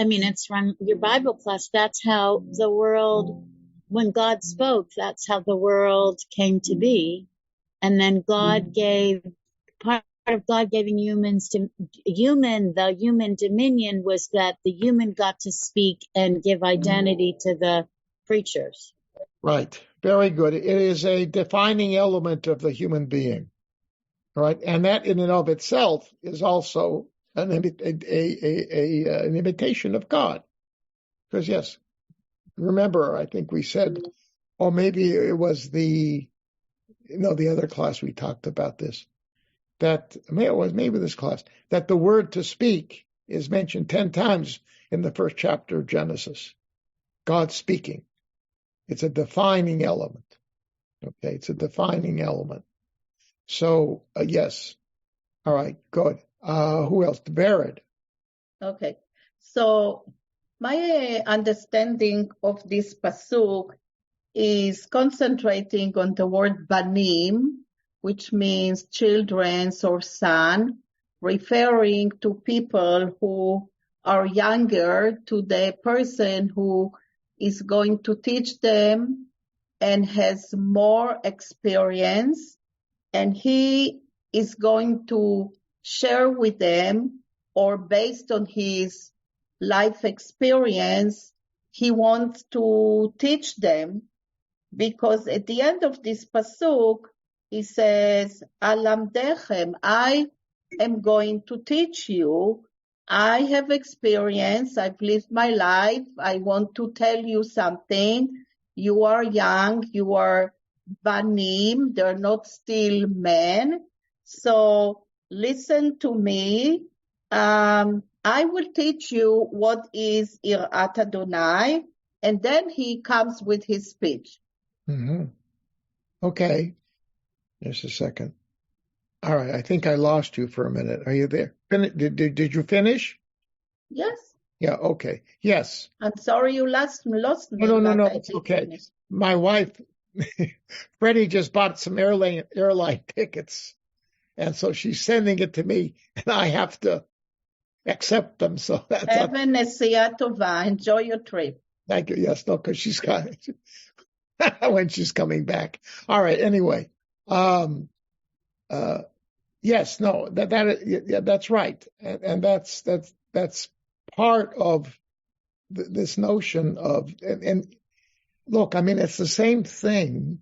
it's from your Bible class. That's how the world, when God spoke, that's how the world came to be. And then part of God giving the human dominion was that the human got to speak and give identity to the creatures. Right. Very good. It is a defining element of the human being. Right. And that in and of itself is also an imitation of God. Because yes, remember, I think we said, or maybe it was the other class we talked about this, that maybe this class, that the word to speak is mentioned 10 times in the first chapter of Genesis. God speaking. It's a defining element. Okay, it's a defining element. So, yes. All right, good. Who else? Barid. Okay. So my understanding of this pasuk is concentrating on the word banim, which means children or son, referring to people who are younger to the person who is going to teach them and has more experience, and he is going to share with them, or based on his life experience, he wants to teach them, because at the end of this pasuk, he says, Alamdechem, I am going to teach you. I have experience. I've lived my life. I want to tell you something. You are young. You are banim. They're not still men. So listen to me. I will teach you what is Yirat Adonai. And then he comes with his speech. Mm-hmm. Okay. Just a second. All right. I think I lost you for a minute. Are you there? Did you finish? Yes. Yeah, okay. Yes. I'm sorry you lost me. No, but I it's did okay. finish. My wife, Freddie, just bought some airline tickets, and so she's sending it to me, and I have to accept them. So that's Have a nesiya tova. Enjoy your trip. thank you. Yes, no, because she's got when she's coming back. All right. Anyway, yes, no, that's right, and that's part of this notion of and look, I mean, it's the same thing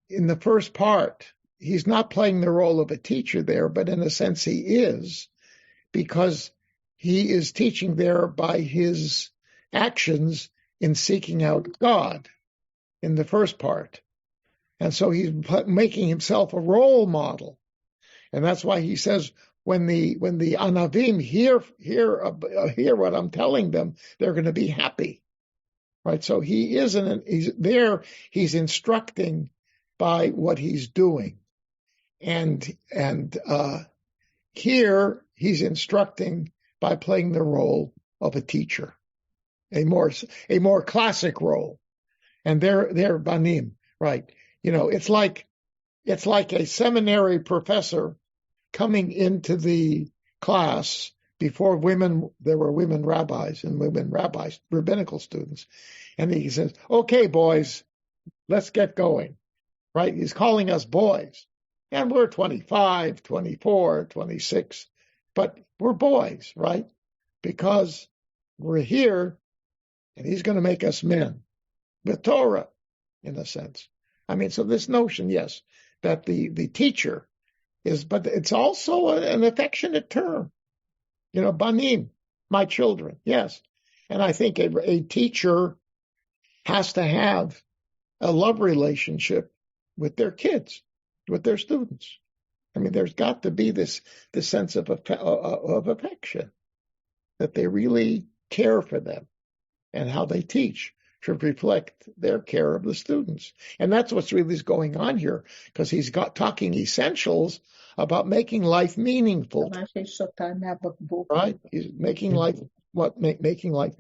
in the first part. He's not playing the role of a teacher there, but in a sense he is, because he is teaching there by his actions in seeking out God in the first part. And so he's making himself a role model. And that's why he says, when the Anavim hear what I'm telling them, they're going to be happy. Right? So he's instructing by what he's doing. And here he's instructing by playing the role of a teacher, a more classic role. And they're banim, right? You know, it's like a seminary professor coming into the class. Before there were women rabbis, rabbinical students. And he says, okay, boys, let's get going, right? He's calling us boys. And we're 25, 24, 26, but we're boys, right? Because we're here, and he's going to make us men with Torah, in a sense. I mean, so this notion, yes, that the teacher is, but it's also an affectionate term. You know, banim, my children, yes. And I think a teacher has to have a love relationship with their kids, with their students. I mean, there's got to be this sense of affection, that they really care for them, and how they teach should reflect their care of the students. And that's what's really going on here, because he's talking essentials about making life meaningful. Right? He's making life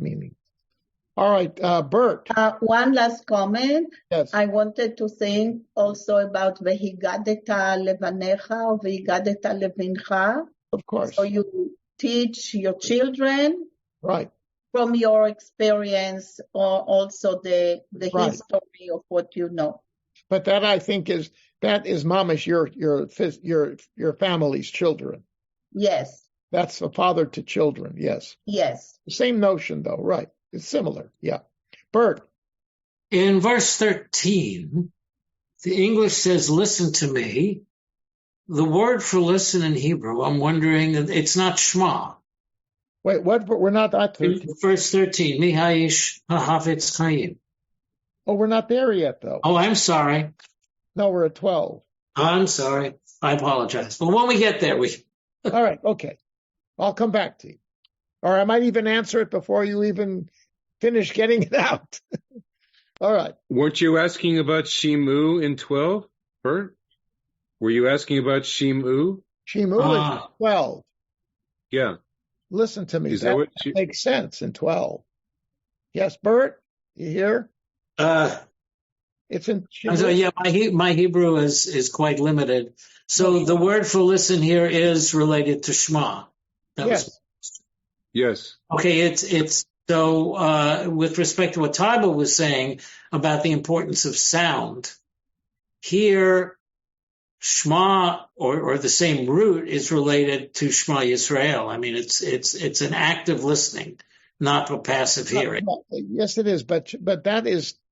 meaningful. All right, Bert. One last comment. Yes. I wanted to think also about Vehigadeta levanecha or Vehigadeta levincha. Of course. So you teach your children, right, from your experience, or also the right. history of what you know. But that, I think, is mamish your family's children. Yes. That's a father to children. Yes. Yes. The same notion, though, right? It's similar. Yeah. Bert. In verse 13, the English says, listen to me. The word for listen in Hebrew, I'm wondering, it's not shema. Wait, what? We're not at 13. Verse 13, mi ha'ish ha'havetz chayim. Oh, we're not there yet, though. Oh, I'm sorry. No, we're at 12. I'm sorry. I apologize. But when we get there, All right, okay. I'll come back to you. Or I might even answer it before you even finish getting it out. All right. Weren't you asking about Shimu in 12, Bert? Were you asking about Shimu? Shimu is 12. Yeah. Listen to me. Is that makes sense in 12. Yes, Bert? You hear? It's in Shimu. So yeah, my Hebrew is quite limited. So the word for listen here is related to Shema. Yes. Yes. Okay, it's so with respect to what Taiba was saying about the importance of sound, here Shema or the same root is related to Shema Yisrael. I mean, it's an active listening, not a passive hearing. Yes, it is, but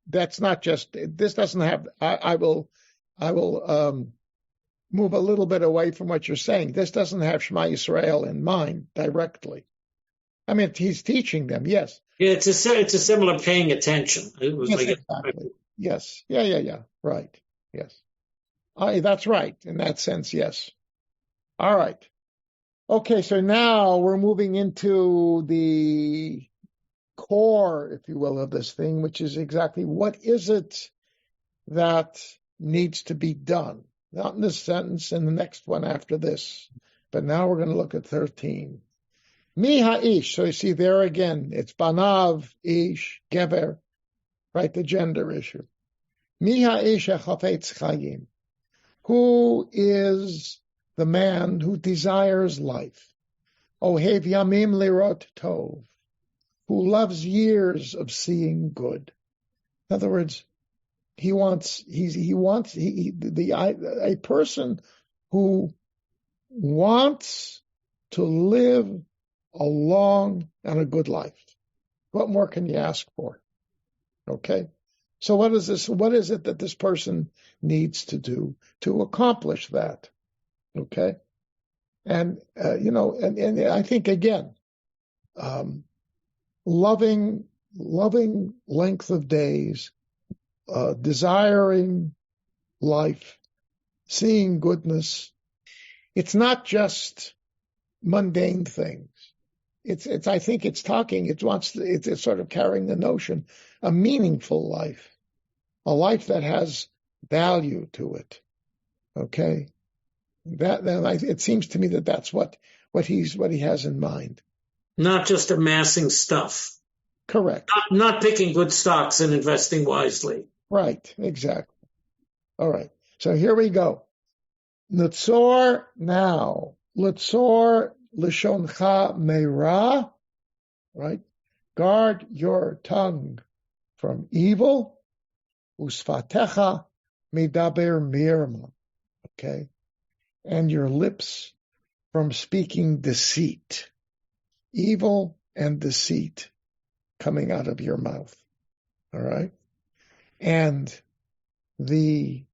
that's not just. This doesn't have. I will move a little bit away from what you're saying. This doesn't have Shema Yisrael in mind directly. I mean, he's teaching them. Yes. Yeah, it's a similar paying attention. It was yes, like exactly. Yes. Yeah. Right. Yes. That's right. In that sense, yes. All right. Okay, so now we're moving into the core, if you will, of this thing, which is exactly what is it that needs to be done? Not in this sentence and the next one after this, but now we're going to look at 13. Mi ha'ish. So you see there again, it's banav, ish, gever, right? The gender issue. Mi ha'ish hachafetz chayim. Who is the man who desires life? Ohev yamim lirot tov. Who loves years of seeing good. In other words, a person who wants to live a long and a good life. What more can you ask for? Okay. So what is this? What is it that this person needs to do to accomplish that? Okay. And, and I think again, loving length of days, desiring life, seeing goodness. It's not just mundane things. I think it's sort of carrying the notion, a meaningful life, a life that has value to it. Okay. It seems to me that that's what he has in mind. Not just amassing stuff. Correct. Not picking good stocks and investing wisely. Right, exactly. All right. So here we go. Litzor now. Litzor lishoncha meira. Right? Guard your tongue from evil. Usfatecha medaber mirma. Okay? And your lips from speaking deceit. Evil and deceit coming out of your mouth. All right? And we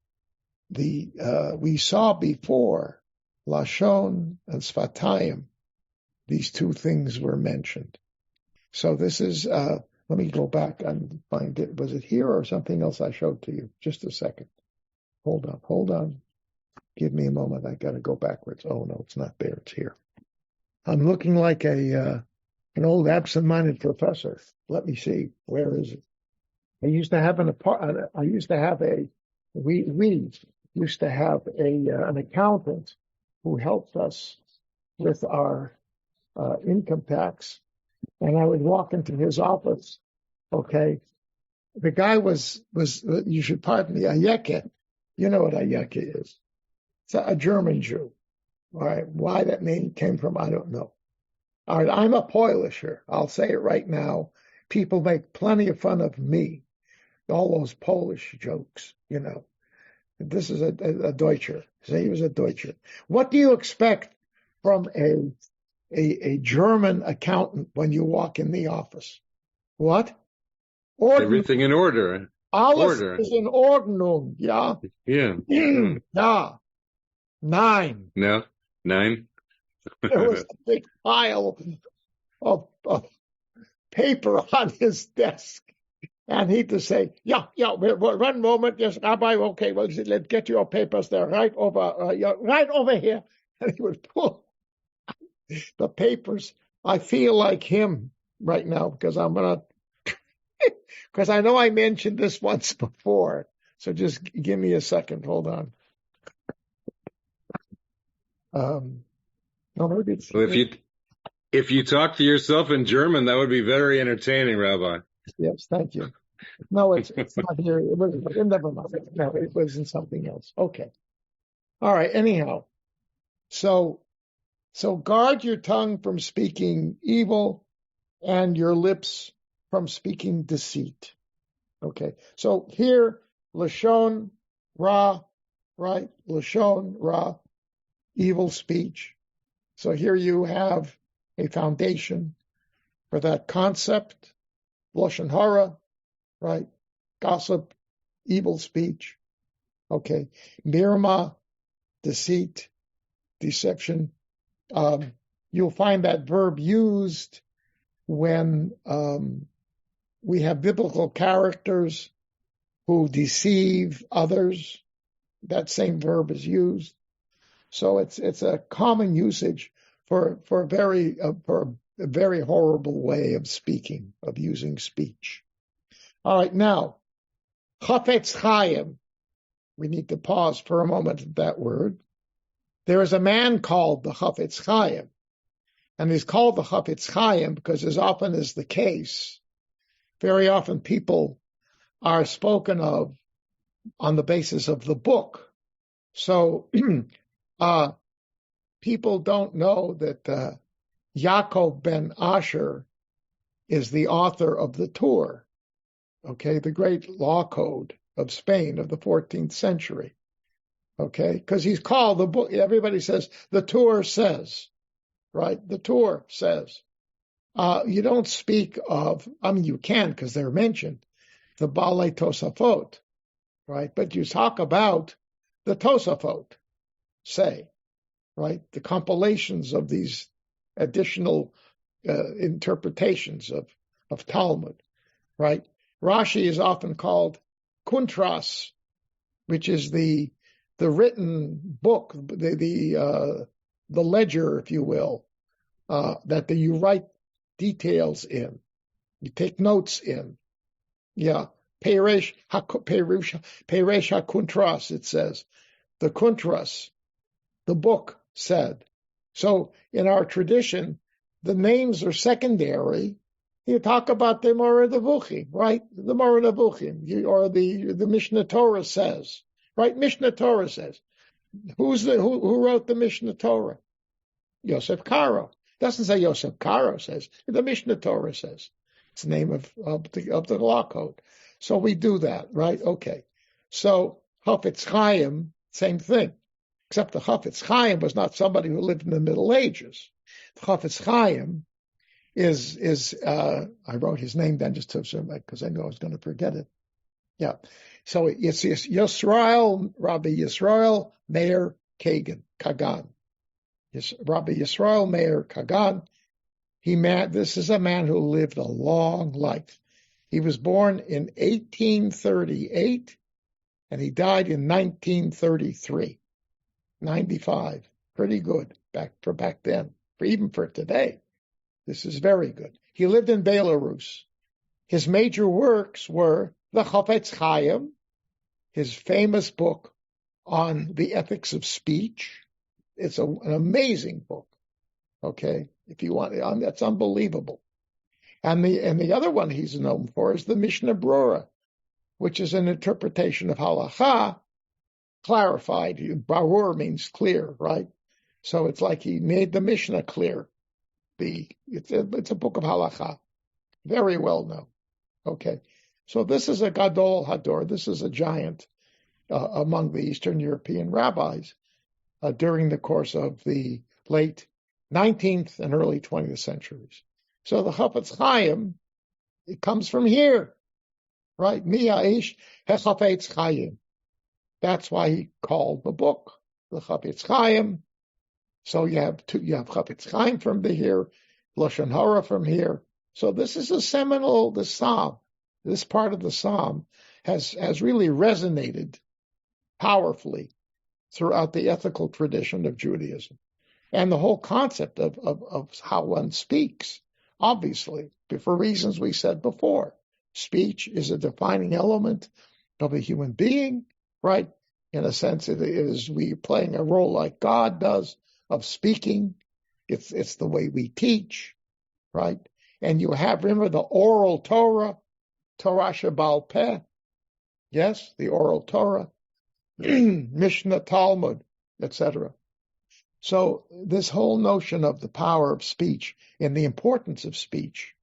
saw before Lashon and Sfatayim, these two things were mentioned. So this is, let me go back and find it. Was it here or something else I showed to you? Just a second. Hold on. Give me a moment. I got to go backwards. Oh no, it's not there. It's here. I'm looking like an old absent-minded professor. Let me see. Where is it? We used to have an accountant who helped us with our income tax, and I would walk into his office. Okay, the guy was you should pardon me, a Yeke. You know what a Yeke is? It's a German Jew. All right, why that name came from, I don't know. All right, I'm a Polisher. I'll say it right now. People make plenty of fun of me. All those Polish jokes, This is a Deutscher. So he was a Deutscher. What do you expect from a German accountant when you walk in the office? What? Everything in order. Alles is in Ordnung, yeah? Yeah. Yeah. 9. No? 9? There was a big pile of paper on his desk. And he'd just say, yeah, one moment, yes, Rabbi, okay, well, let's get your papers there, right over here. And he would pull the papers. I feel like him right now because because I know I mentioned this once before. So just give me a second. Hold on. Maybe well, if you talk to yourself in German, that would be very entertaining, Rabbi. Yes, thank you. No, it's not here. It was never mind. No, it was in something else. Okay. All right. Anyhow, so guard your tongue from speaking evil and your lips from speaking deceit. Okay. So here, Lashon Ra, right? Lashon Ra, evil speech. So here you have a foundation for that concept. Lashon Hara, right? Gossip, evil speech. Okay. Mirma, deceit, deception. You'll find that verb used when we have biblical characters who deceive others. That same verb is used. So it's a common usage for a very horrible way of speaking, of using speech. All right, now, Chafetz Chaim. We need to pause for a moment at that word. There is a man called the Chafetz Chaim, And he's called the Chafetz Chaim because, as often is the case, very often people are spoken of on the basis of the book. So people don't know that Yaakov ben Asher is the author of the Torah, okay, the great law code of Spain of the 14th century, okay, because he's called the book. Everybody says the Torah says, right? The Torah says. You don't speak of, I mean, you can because they're mentioned, the Balei Tosafot, right? But you talk about the Tosafot, say, right? The compilations of these additional interpretations of Talmud, right? Rashi is often called Kuntras, which is the written book, the ledger, if you will, that you write details in, you take notes in. Yeah, Peresh HaKuntras, it says. The Kuntras, the book said. So in our tradition, the names are secondary. You talk about the Moreh Nevuchim, right? The Moreh Nevuchim, or the Mishnah Torah says, right? Mishnah Torah says. Who wrote the Mishnah Torah? Yosef Karo. It doesn't say Yosef Karo says. The Mishnah Torah says. It's the name of the law code. So we do that, right? Okay. So Chafetz Chaim, same thing. Except the Chafetz Chaim was not somebody who lived in the Middle Ages. The Chafetz Chaim is I wrote his name down just because I knew I was going to forget it. Yeah. So it's Yisrael, Rabbi Yisrael Meir Kagan. Rabbi Yisrael Meir Kagan. This is a man who lived a long life. He was born in 1838 and he died in 1933. 95. Pretty good back then, even for today. This is very good. He lived in Belarus. His major works were the Chafetz Chaim, his famous book on the ethics of speech. It's an amazing book. Okay, if you want, that's unbelievable. And the other one he's known for is the Mishnah Brura, which is an interpretation of halacha, clarified. Barur means clear, right? So it's like he made the Mishnah clear. It's a book of halacha, very well known. Okay, so this is a Gadol Hador. This is a giant among the Eastern European rabbis during the course of the late 19th and early 20th centuries. So the Chafetz Chaim, it comes from here, right? Mi'aish heChafetz Chaim. That's why he called the book the Chafetz Chaim. So you have Chafetz Chaim from here, Lashon Hara from here. So this is a seminal, the Psalm. This part of the Psalm has really resonated powerfully throughout the ethical tradition of Judaism. And the whole concept of how one speaks, obviously, for reasons we said before. Speech is a defining element of a human being, right? In a sense, it is we playing a role like God does of speaking. It's the way we teach, right? And you have, remember, the oral Torah, Torah Shebal Peh, yes, the oral Torah, Mishnah, Talmud, etc. So this whole notion of the power of speech and the importance of speech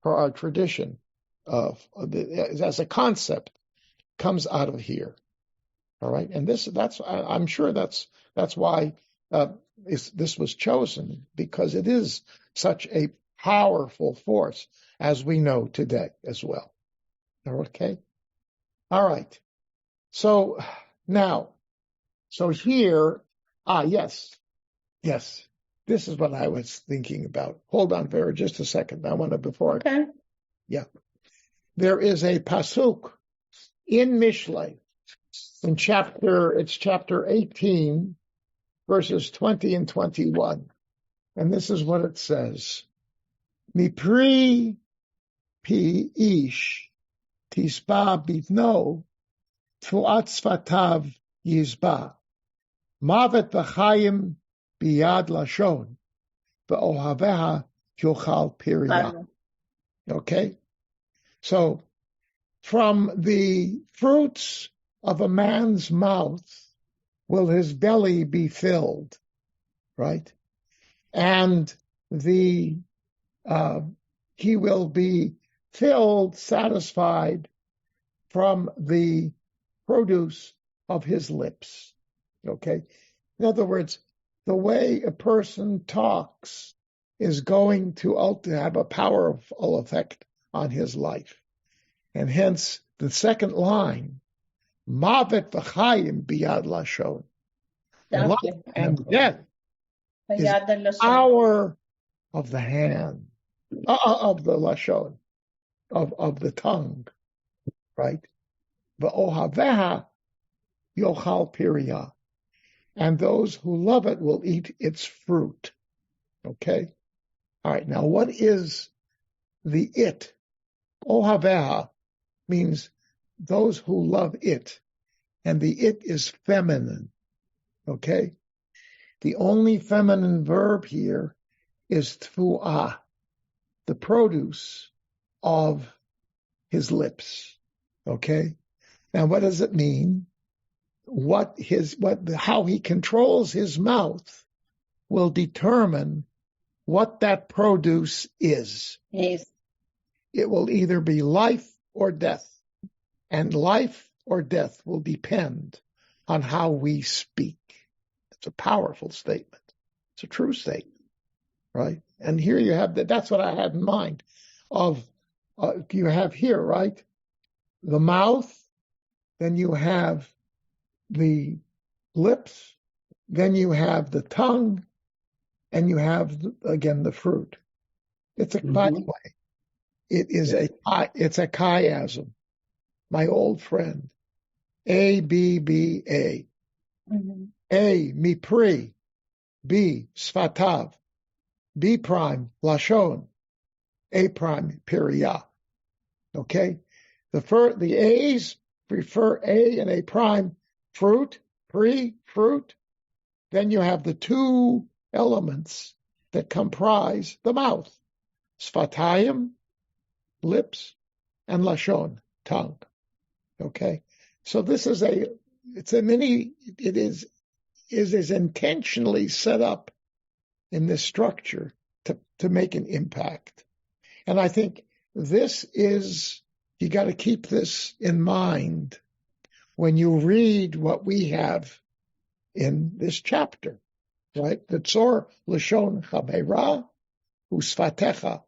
for our tradition as a concept comes out of here. All right, and I'm sure that's why this was chosen, because it is such a powerful force, as we know today as well. Okay, all right. So now, here, yes, this is what I was thinking about. Hold on, Vera, just a second. I want to Okay. Yeah, there is a pasuk in Mishlei. It's chapter 18, verses 20 and 21. And this is what it says. Mipri pi ish tisba bitno tfuat sfatav yizba. Mavet v'chayim biyad lashon. ve'ohaveha yochal pirya. Okay? So, from the fruits of a man's mouth will his belly be filled, right? And he will be filled, satisfied from the produce of his lips. Okay? In other words, the way a person talks is going to have a powerful effect on his life. And hence, the second line, Mavet v'chayim biyad lashon. Life and death is the power of the hand, of the lashon, of the tongue, right? V'ohaveha yochal pirya. And those who love it will eat its fruit. Okay? All right, now what is the it? Ohaveha means those who love it. And the it is feminine. Okay? The only feminine verb here is tfu'ah, the produce of his lips. Okay? Now what does it mean? How he controls his mouth will determine what that produce is. Yes. It will either be life or death. And life or death will depend on how we speak. It's a powerful statement. It's a true statement, right? And here you have that's what I had in mind you have here, right? The mouth, then you have the lips, then you have the tongue, and you have, again, the fruit. It's by the way, it's a chiasm. My old friend, A-B-B-A. A, mipri, B, sfatav, B prime, lashon, A prime, pirya. Okay? The A's refer A and A prime, fruit, fruit. Then you have the two elements that comprise the mouth, sfatayim, lips, and lashon, tongue. Okay? So this is it is intentionally set up in this structure to make an impact. And I think you got to keep this in mind when you read what we have in this chapter, right? The tzor lashon chabera usfatecha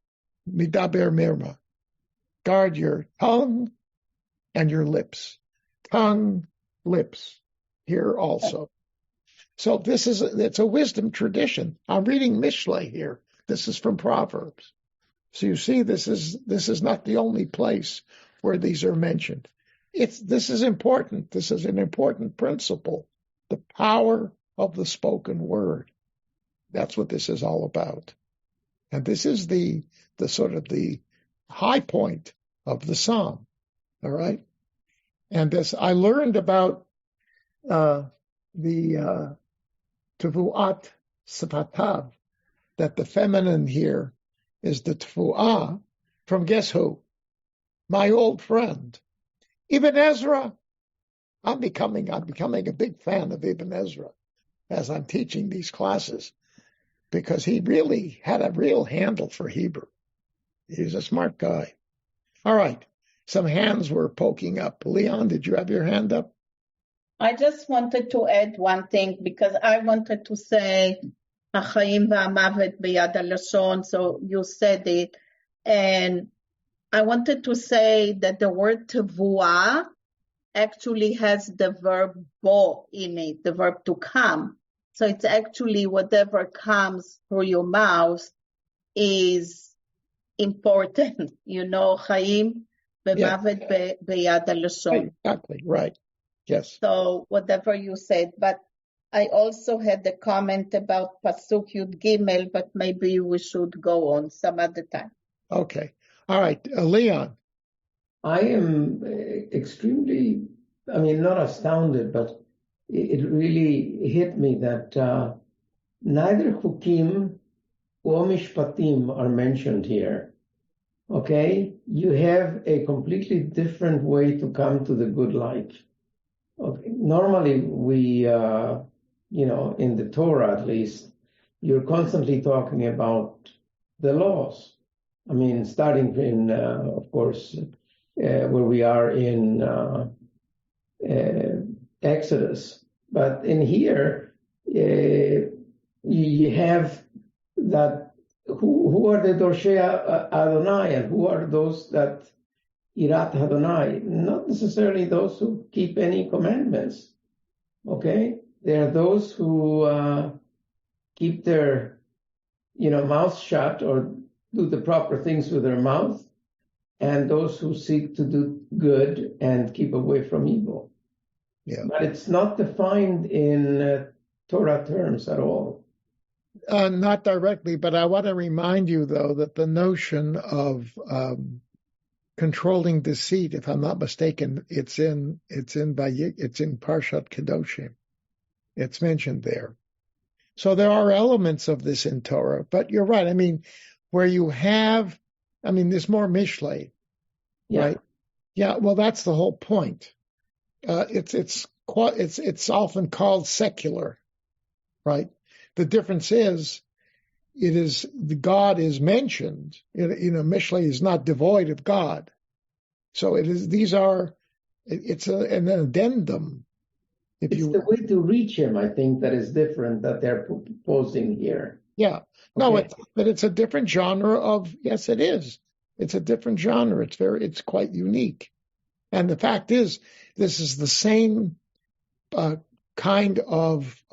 midaber mirma. Guard your tongue and your lips. Tongue, lips, here also. So it's a wisdom tradition. I'm reading Mishlei here. This is from Proverbs. So you see, this is not the only place where these are mentioned. This is important. This is an important principle. The power of the spoken word. That's what this is all about. And this is the sort of the high point of the psalm. All right. And I learned about the tevuat sfatav, that the feminine here is the tevuah from guess who? My old friend, Ibn Ezra. I'm becoming a big fan of Ibn Ezra as I'm teaching these classes, because he really had a real handle for Hebrew. He's a smart guy. All right. Some hands were poking up. Leon, did you have your hand up? I just wanted to add one thing, because I wanted to say Achayim va'amavet biyad halashon, so you said it. And I wanted to say that the word tevuah actually has the verb bo in it, the verb to come. So it's actually whatever comes through your mouth is important. Chayim v'mavet biyad halashon. Exactly, right. Yes. So whatever you said, but I also had a comment about Pasuk Yud Gimel, but maybe we should go on some other time. Okay. All right. Leon. I am extremely, not astounded, but it really hit me that neither Chukim Mishpatim are mentioned here, okay, you have a completely different way to come to the good life. Okay. Normally, we, in the Torah at least, you're constantly talking about the laws. I mean, starting in, of course, where we are in Exodus. But in here, you have that who are the Dorshei Adonai, and who are those that Irat Adonai? Not necessarily those who keep any commandments. Okay, they are those who keep their, mouth shut or do the proper things with their mouth, and those who seek to do good and keep away from evil. Yeah. But it's not defined in Torah terms at all. Not directly, but I want to remind you, though, that the notion of controlling deceit, if I'm not mistaken, it's in Parshat Kedoshim. It's mentioned there. So there are elements of this in Torah, but you're right. I mean, where you have, there's more Mishlei, right? Yeah. Well, that's the whole point. It's often called secular, right? The difference is, God is mentioned. Mishlei is not devoid of God. So it's an addendum. It's the way to reach him, I think, that is different that they're proposing here. Yeah. No, but it's a different genre of, yes, it is. It's a different genre. It's quite unique. And the fact is, this is the same kind of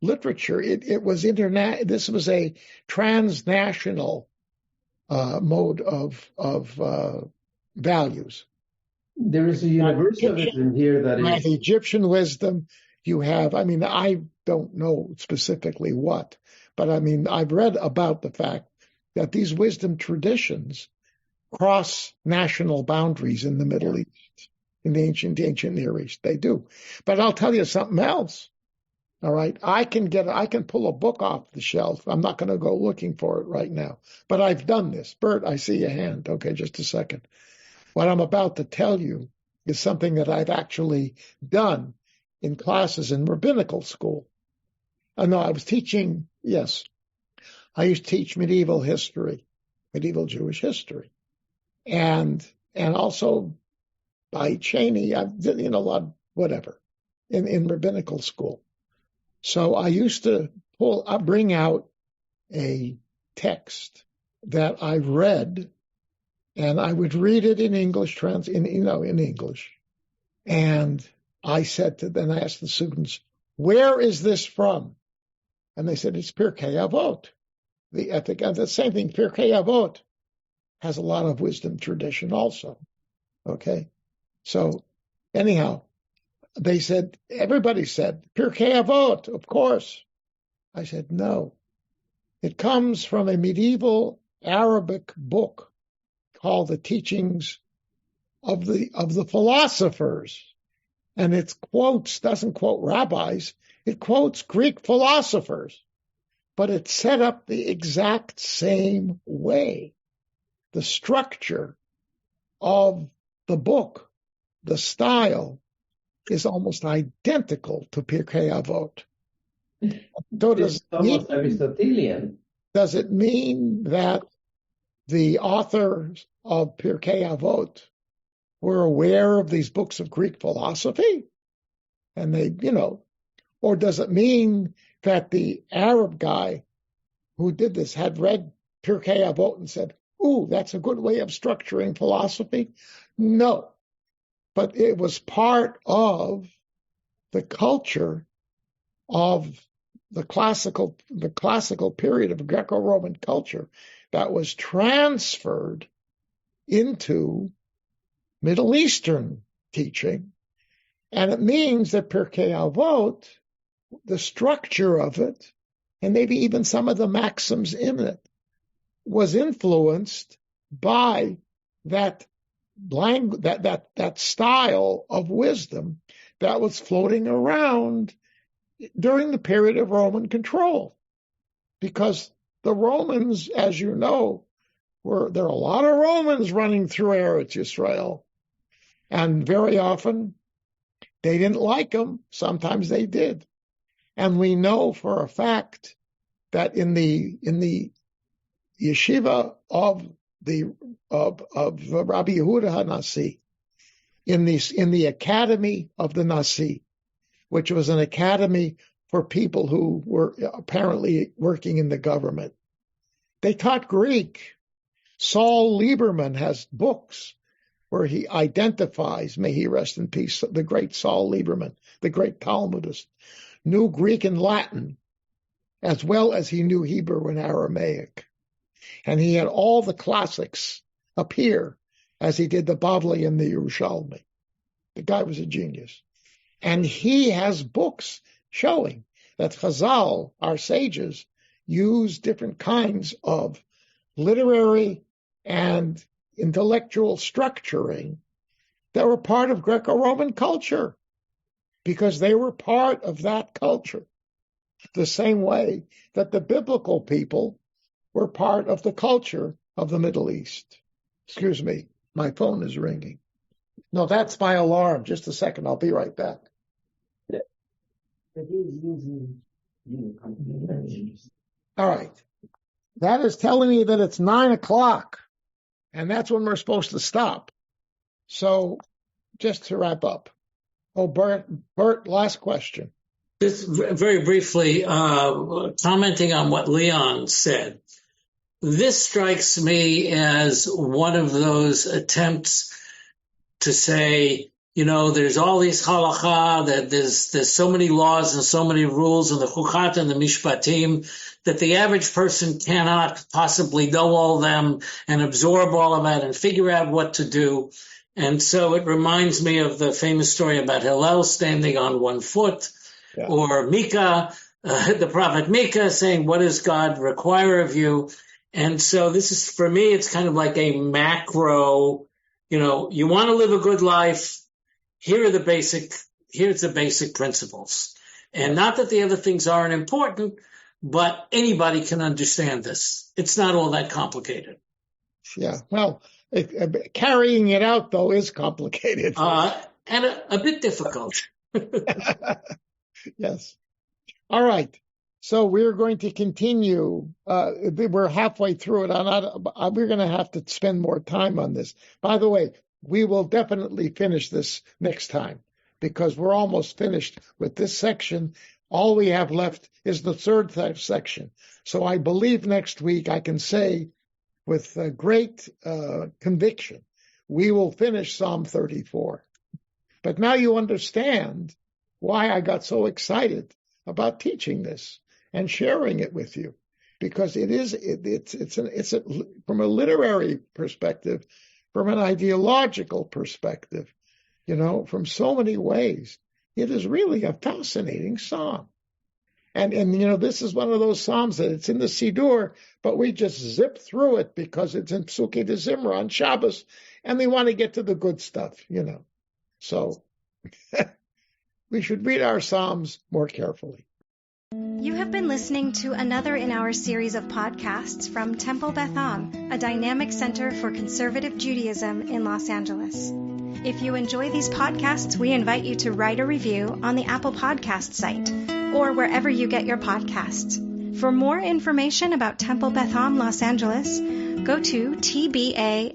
literature. It was this was a transnational mode of values. There is a universalism here that is Egyptian wisdom. You have, I don't know specifically what, but I've read about the fact that these wisdom traditions cross national boundaries in the Middle East, in the ancient Near East. They do. But I'll tell you something else. All right. I can pull a book off the shelf. I'm not going to go looking for it right now, but I've done this. Bert, I see your hand. Okay. Just a second. What I'm about to tell you is something that I've actually done in classes in rabbinical school. No, I was teaching. Yes. I used to teach medieval history, medieval Jewish history. And also by Cheney, I've done a lot, whatever, in rabbinical school. So I used to bring out a text that I read, and I would read it in English, in English. And I asked the students, where is this from? And they said, it's Pirkei Avot, the ethic. And the same thing, Pirkei Avot has a lot of wisdom tradition also. Okay. So anyhow, everybody said, Pirkei Avot, of course. I said, no. It comes from a medieval Arabic book called The Teachings of the Philosophers. And it doesn't quote rabbis, it quotes Greek philosophers. But it's set up the exact same way. The structure of the book, the style, is almost identical to Pirkei Avot. So it's almost Aristotelian. Does it mean that the authors of Pirkei Avot were aware of these books of Greek philosophy? And they, or does it mean that the Arab guy who did this had read Pirkei Avot and said, ooh, that's a good way of structuring philosophy? No. But it was part of the culture of the classical period of Greco-Roman culture that was transferred into Middle Eastern teaching. And it means that Pirkei Avot, the structure of it, and maybe even some of the maxims in it, was influenced by that style of wisdom that was floating around during the period of Roman control. Because the Romans, as you know, there are a lot of Romans running through Eretz Yisrael. And very often they didn't like them. Sometimes they did. And we know for a fact that in the yeshiva of Rabbi Yehuda HaNasi, in the academy of the Nasi, which was an academy for people who were apparently working in the government, they taught Greek. Saul Lieberman has books where he identifies, may he rest in peace, the great Saul Lieberman, the great Talmudist, knew Greek and Latin, as well as he knew Hebrew and Aramaic. And he had all the classics appear as he did the Bavli and the Yerushalmi. The guy was a genius. And he has books showing that Chazal, our sages, use different kinds of literary and intellectual structuring that were part of Greco-Roman culture, because they were part of that culture, the same way that the biblical people were part of the culture of the Middle East. Excuse me, my phone is ringing. No, that's my alarm. Just a second, I'll be right back. All right. That is telling me that it's 9 o'clock, and that's when we're supposed to stop. So just to wrap up. Oh, Bert, last question. Just very briefly, commenting on what Leon said. This strikes me as one of those attempts to say, there's all these halakha, that there's so many laws and so many rules in the chukat and the mishpatim that the average person cannot possibly know all of them and absorb all of that and figure out what to do. And so it reminds me of the famous story about Hillel standing on one foot, or Micah, the prophet Micah, saying, what does God require of you? And so this is, for me, it's kind of like a macro, you want to live a good life. Here's the basic principles. And not that the other things aren't important, but anybody can understand this. It's not all that complicated. Yeah, well, carrying it out, though, is complicated. And a bit difficult. Yes. All right. So we're going to continue. We're halfway through it. We're going to have to spend more time on this. By the way, we will definitely finish this next time, because we're almost finished with this section. All we have left is the third section. So I believe next week I can say with great conviction, we will finish Psalm 34. But now you understand why I got so excited about teaching this and sharing it with you, because it's from a literary perspective, from an ideological perspective, from so many ways, it is really a fascinating psalm. And this is one of those psalms that it's in the Siddur, but we just zip through it because it's in Psukei de Zimra on Shabbos, and we want to get to the good stuff, So we should read our psalms more carefully. You have been listening to another in our series of podcasts from Temple Beth Am, a dynamic center for conservative Judaism in Los Angeles. If you enjoy these podcasts, we invite you to write a review on the Apple Podcast site or wherever you get your podcasts. For more information about Temple Beth Am Los Angeles, go to tbala.org.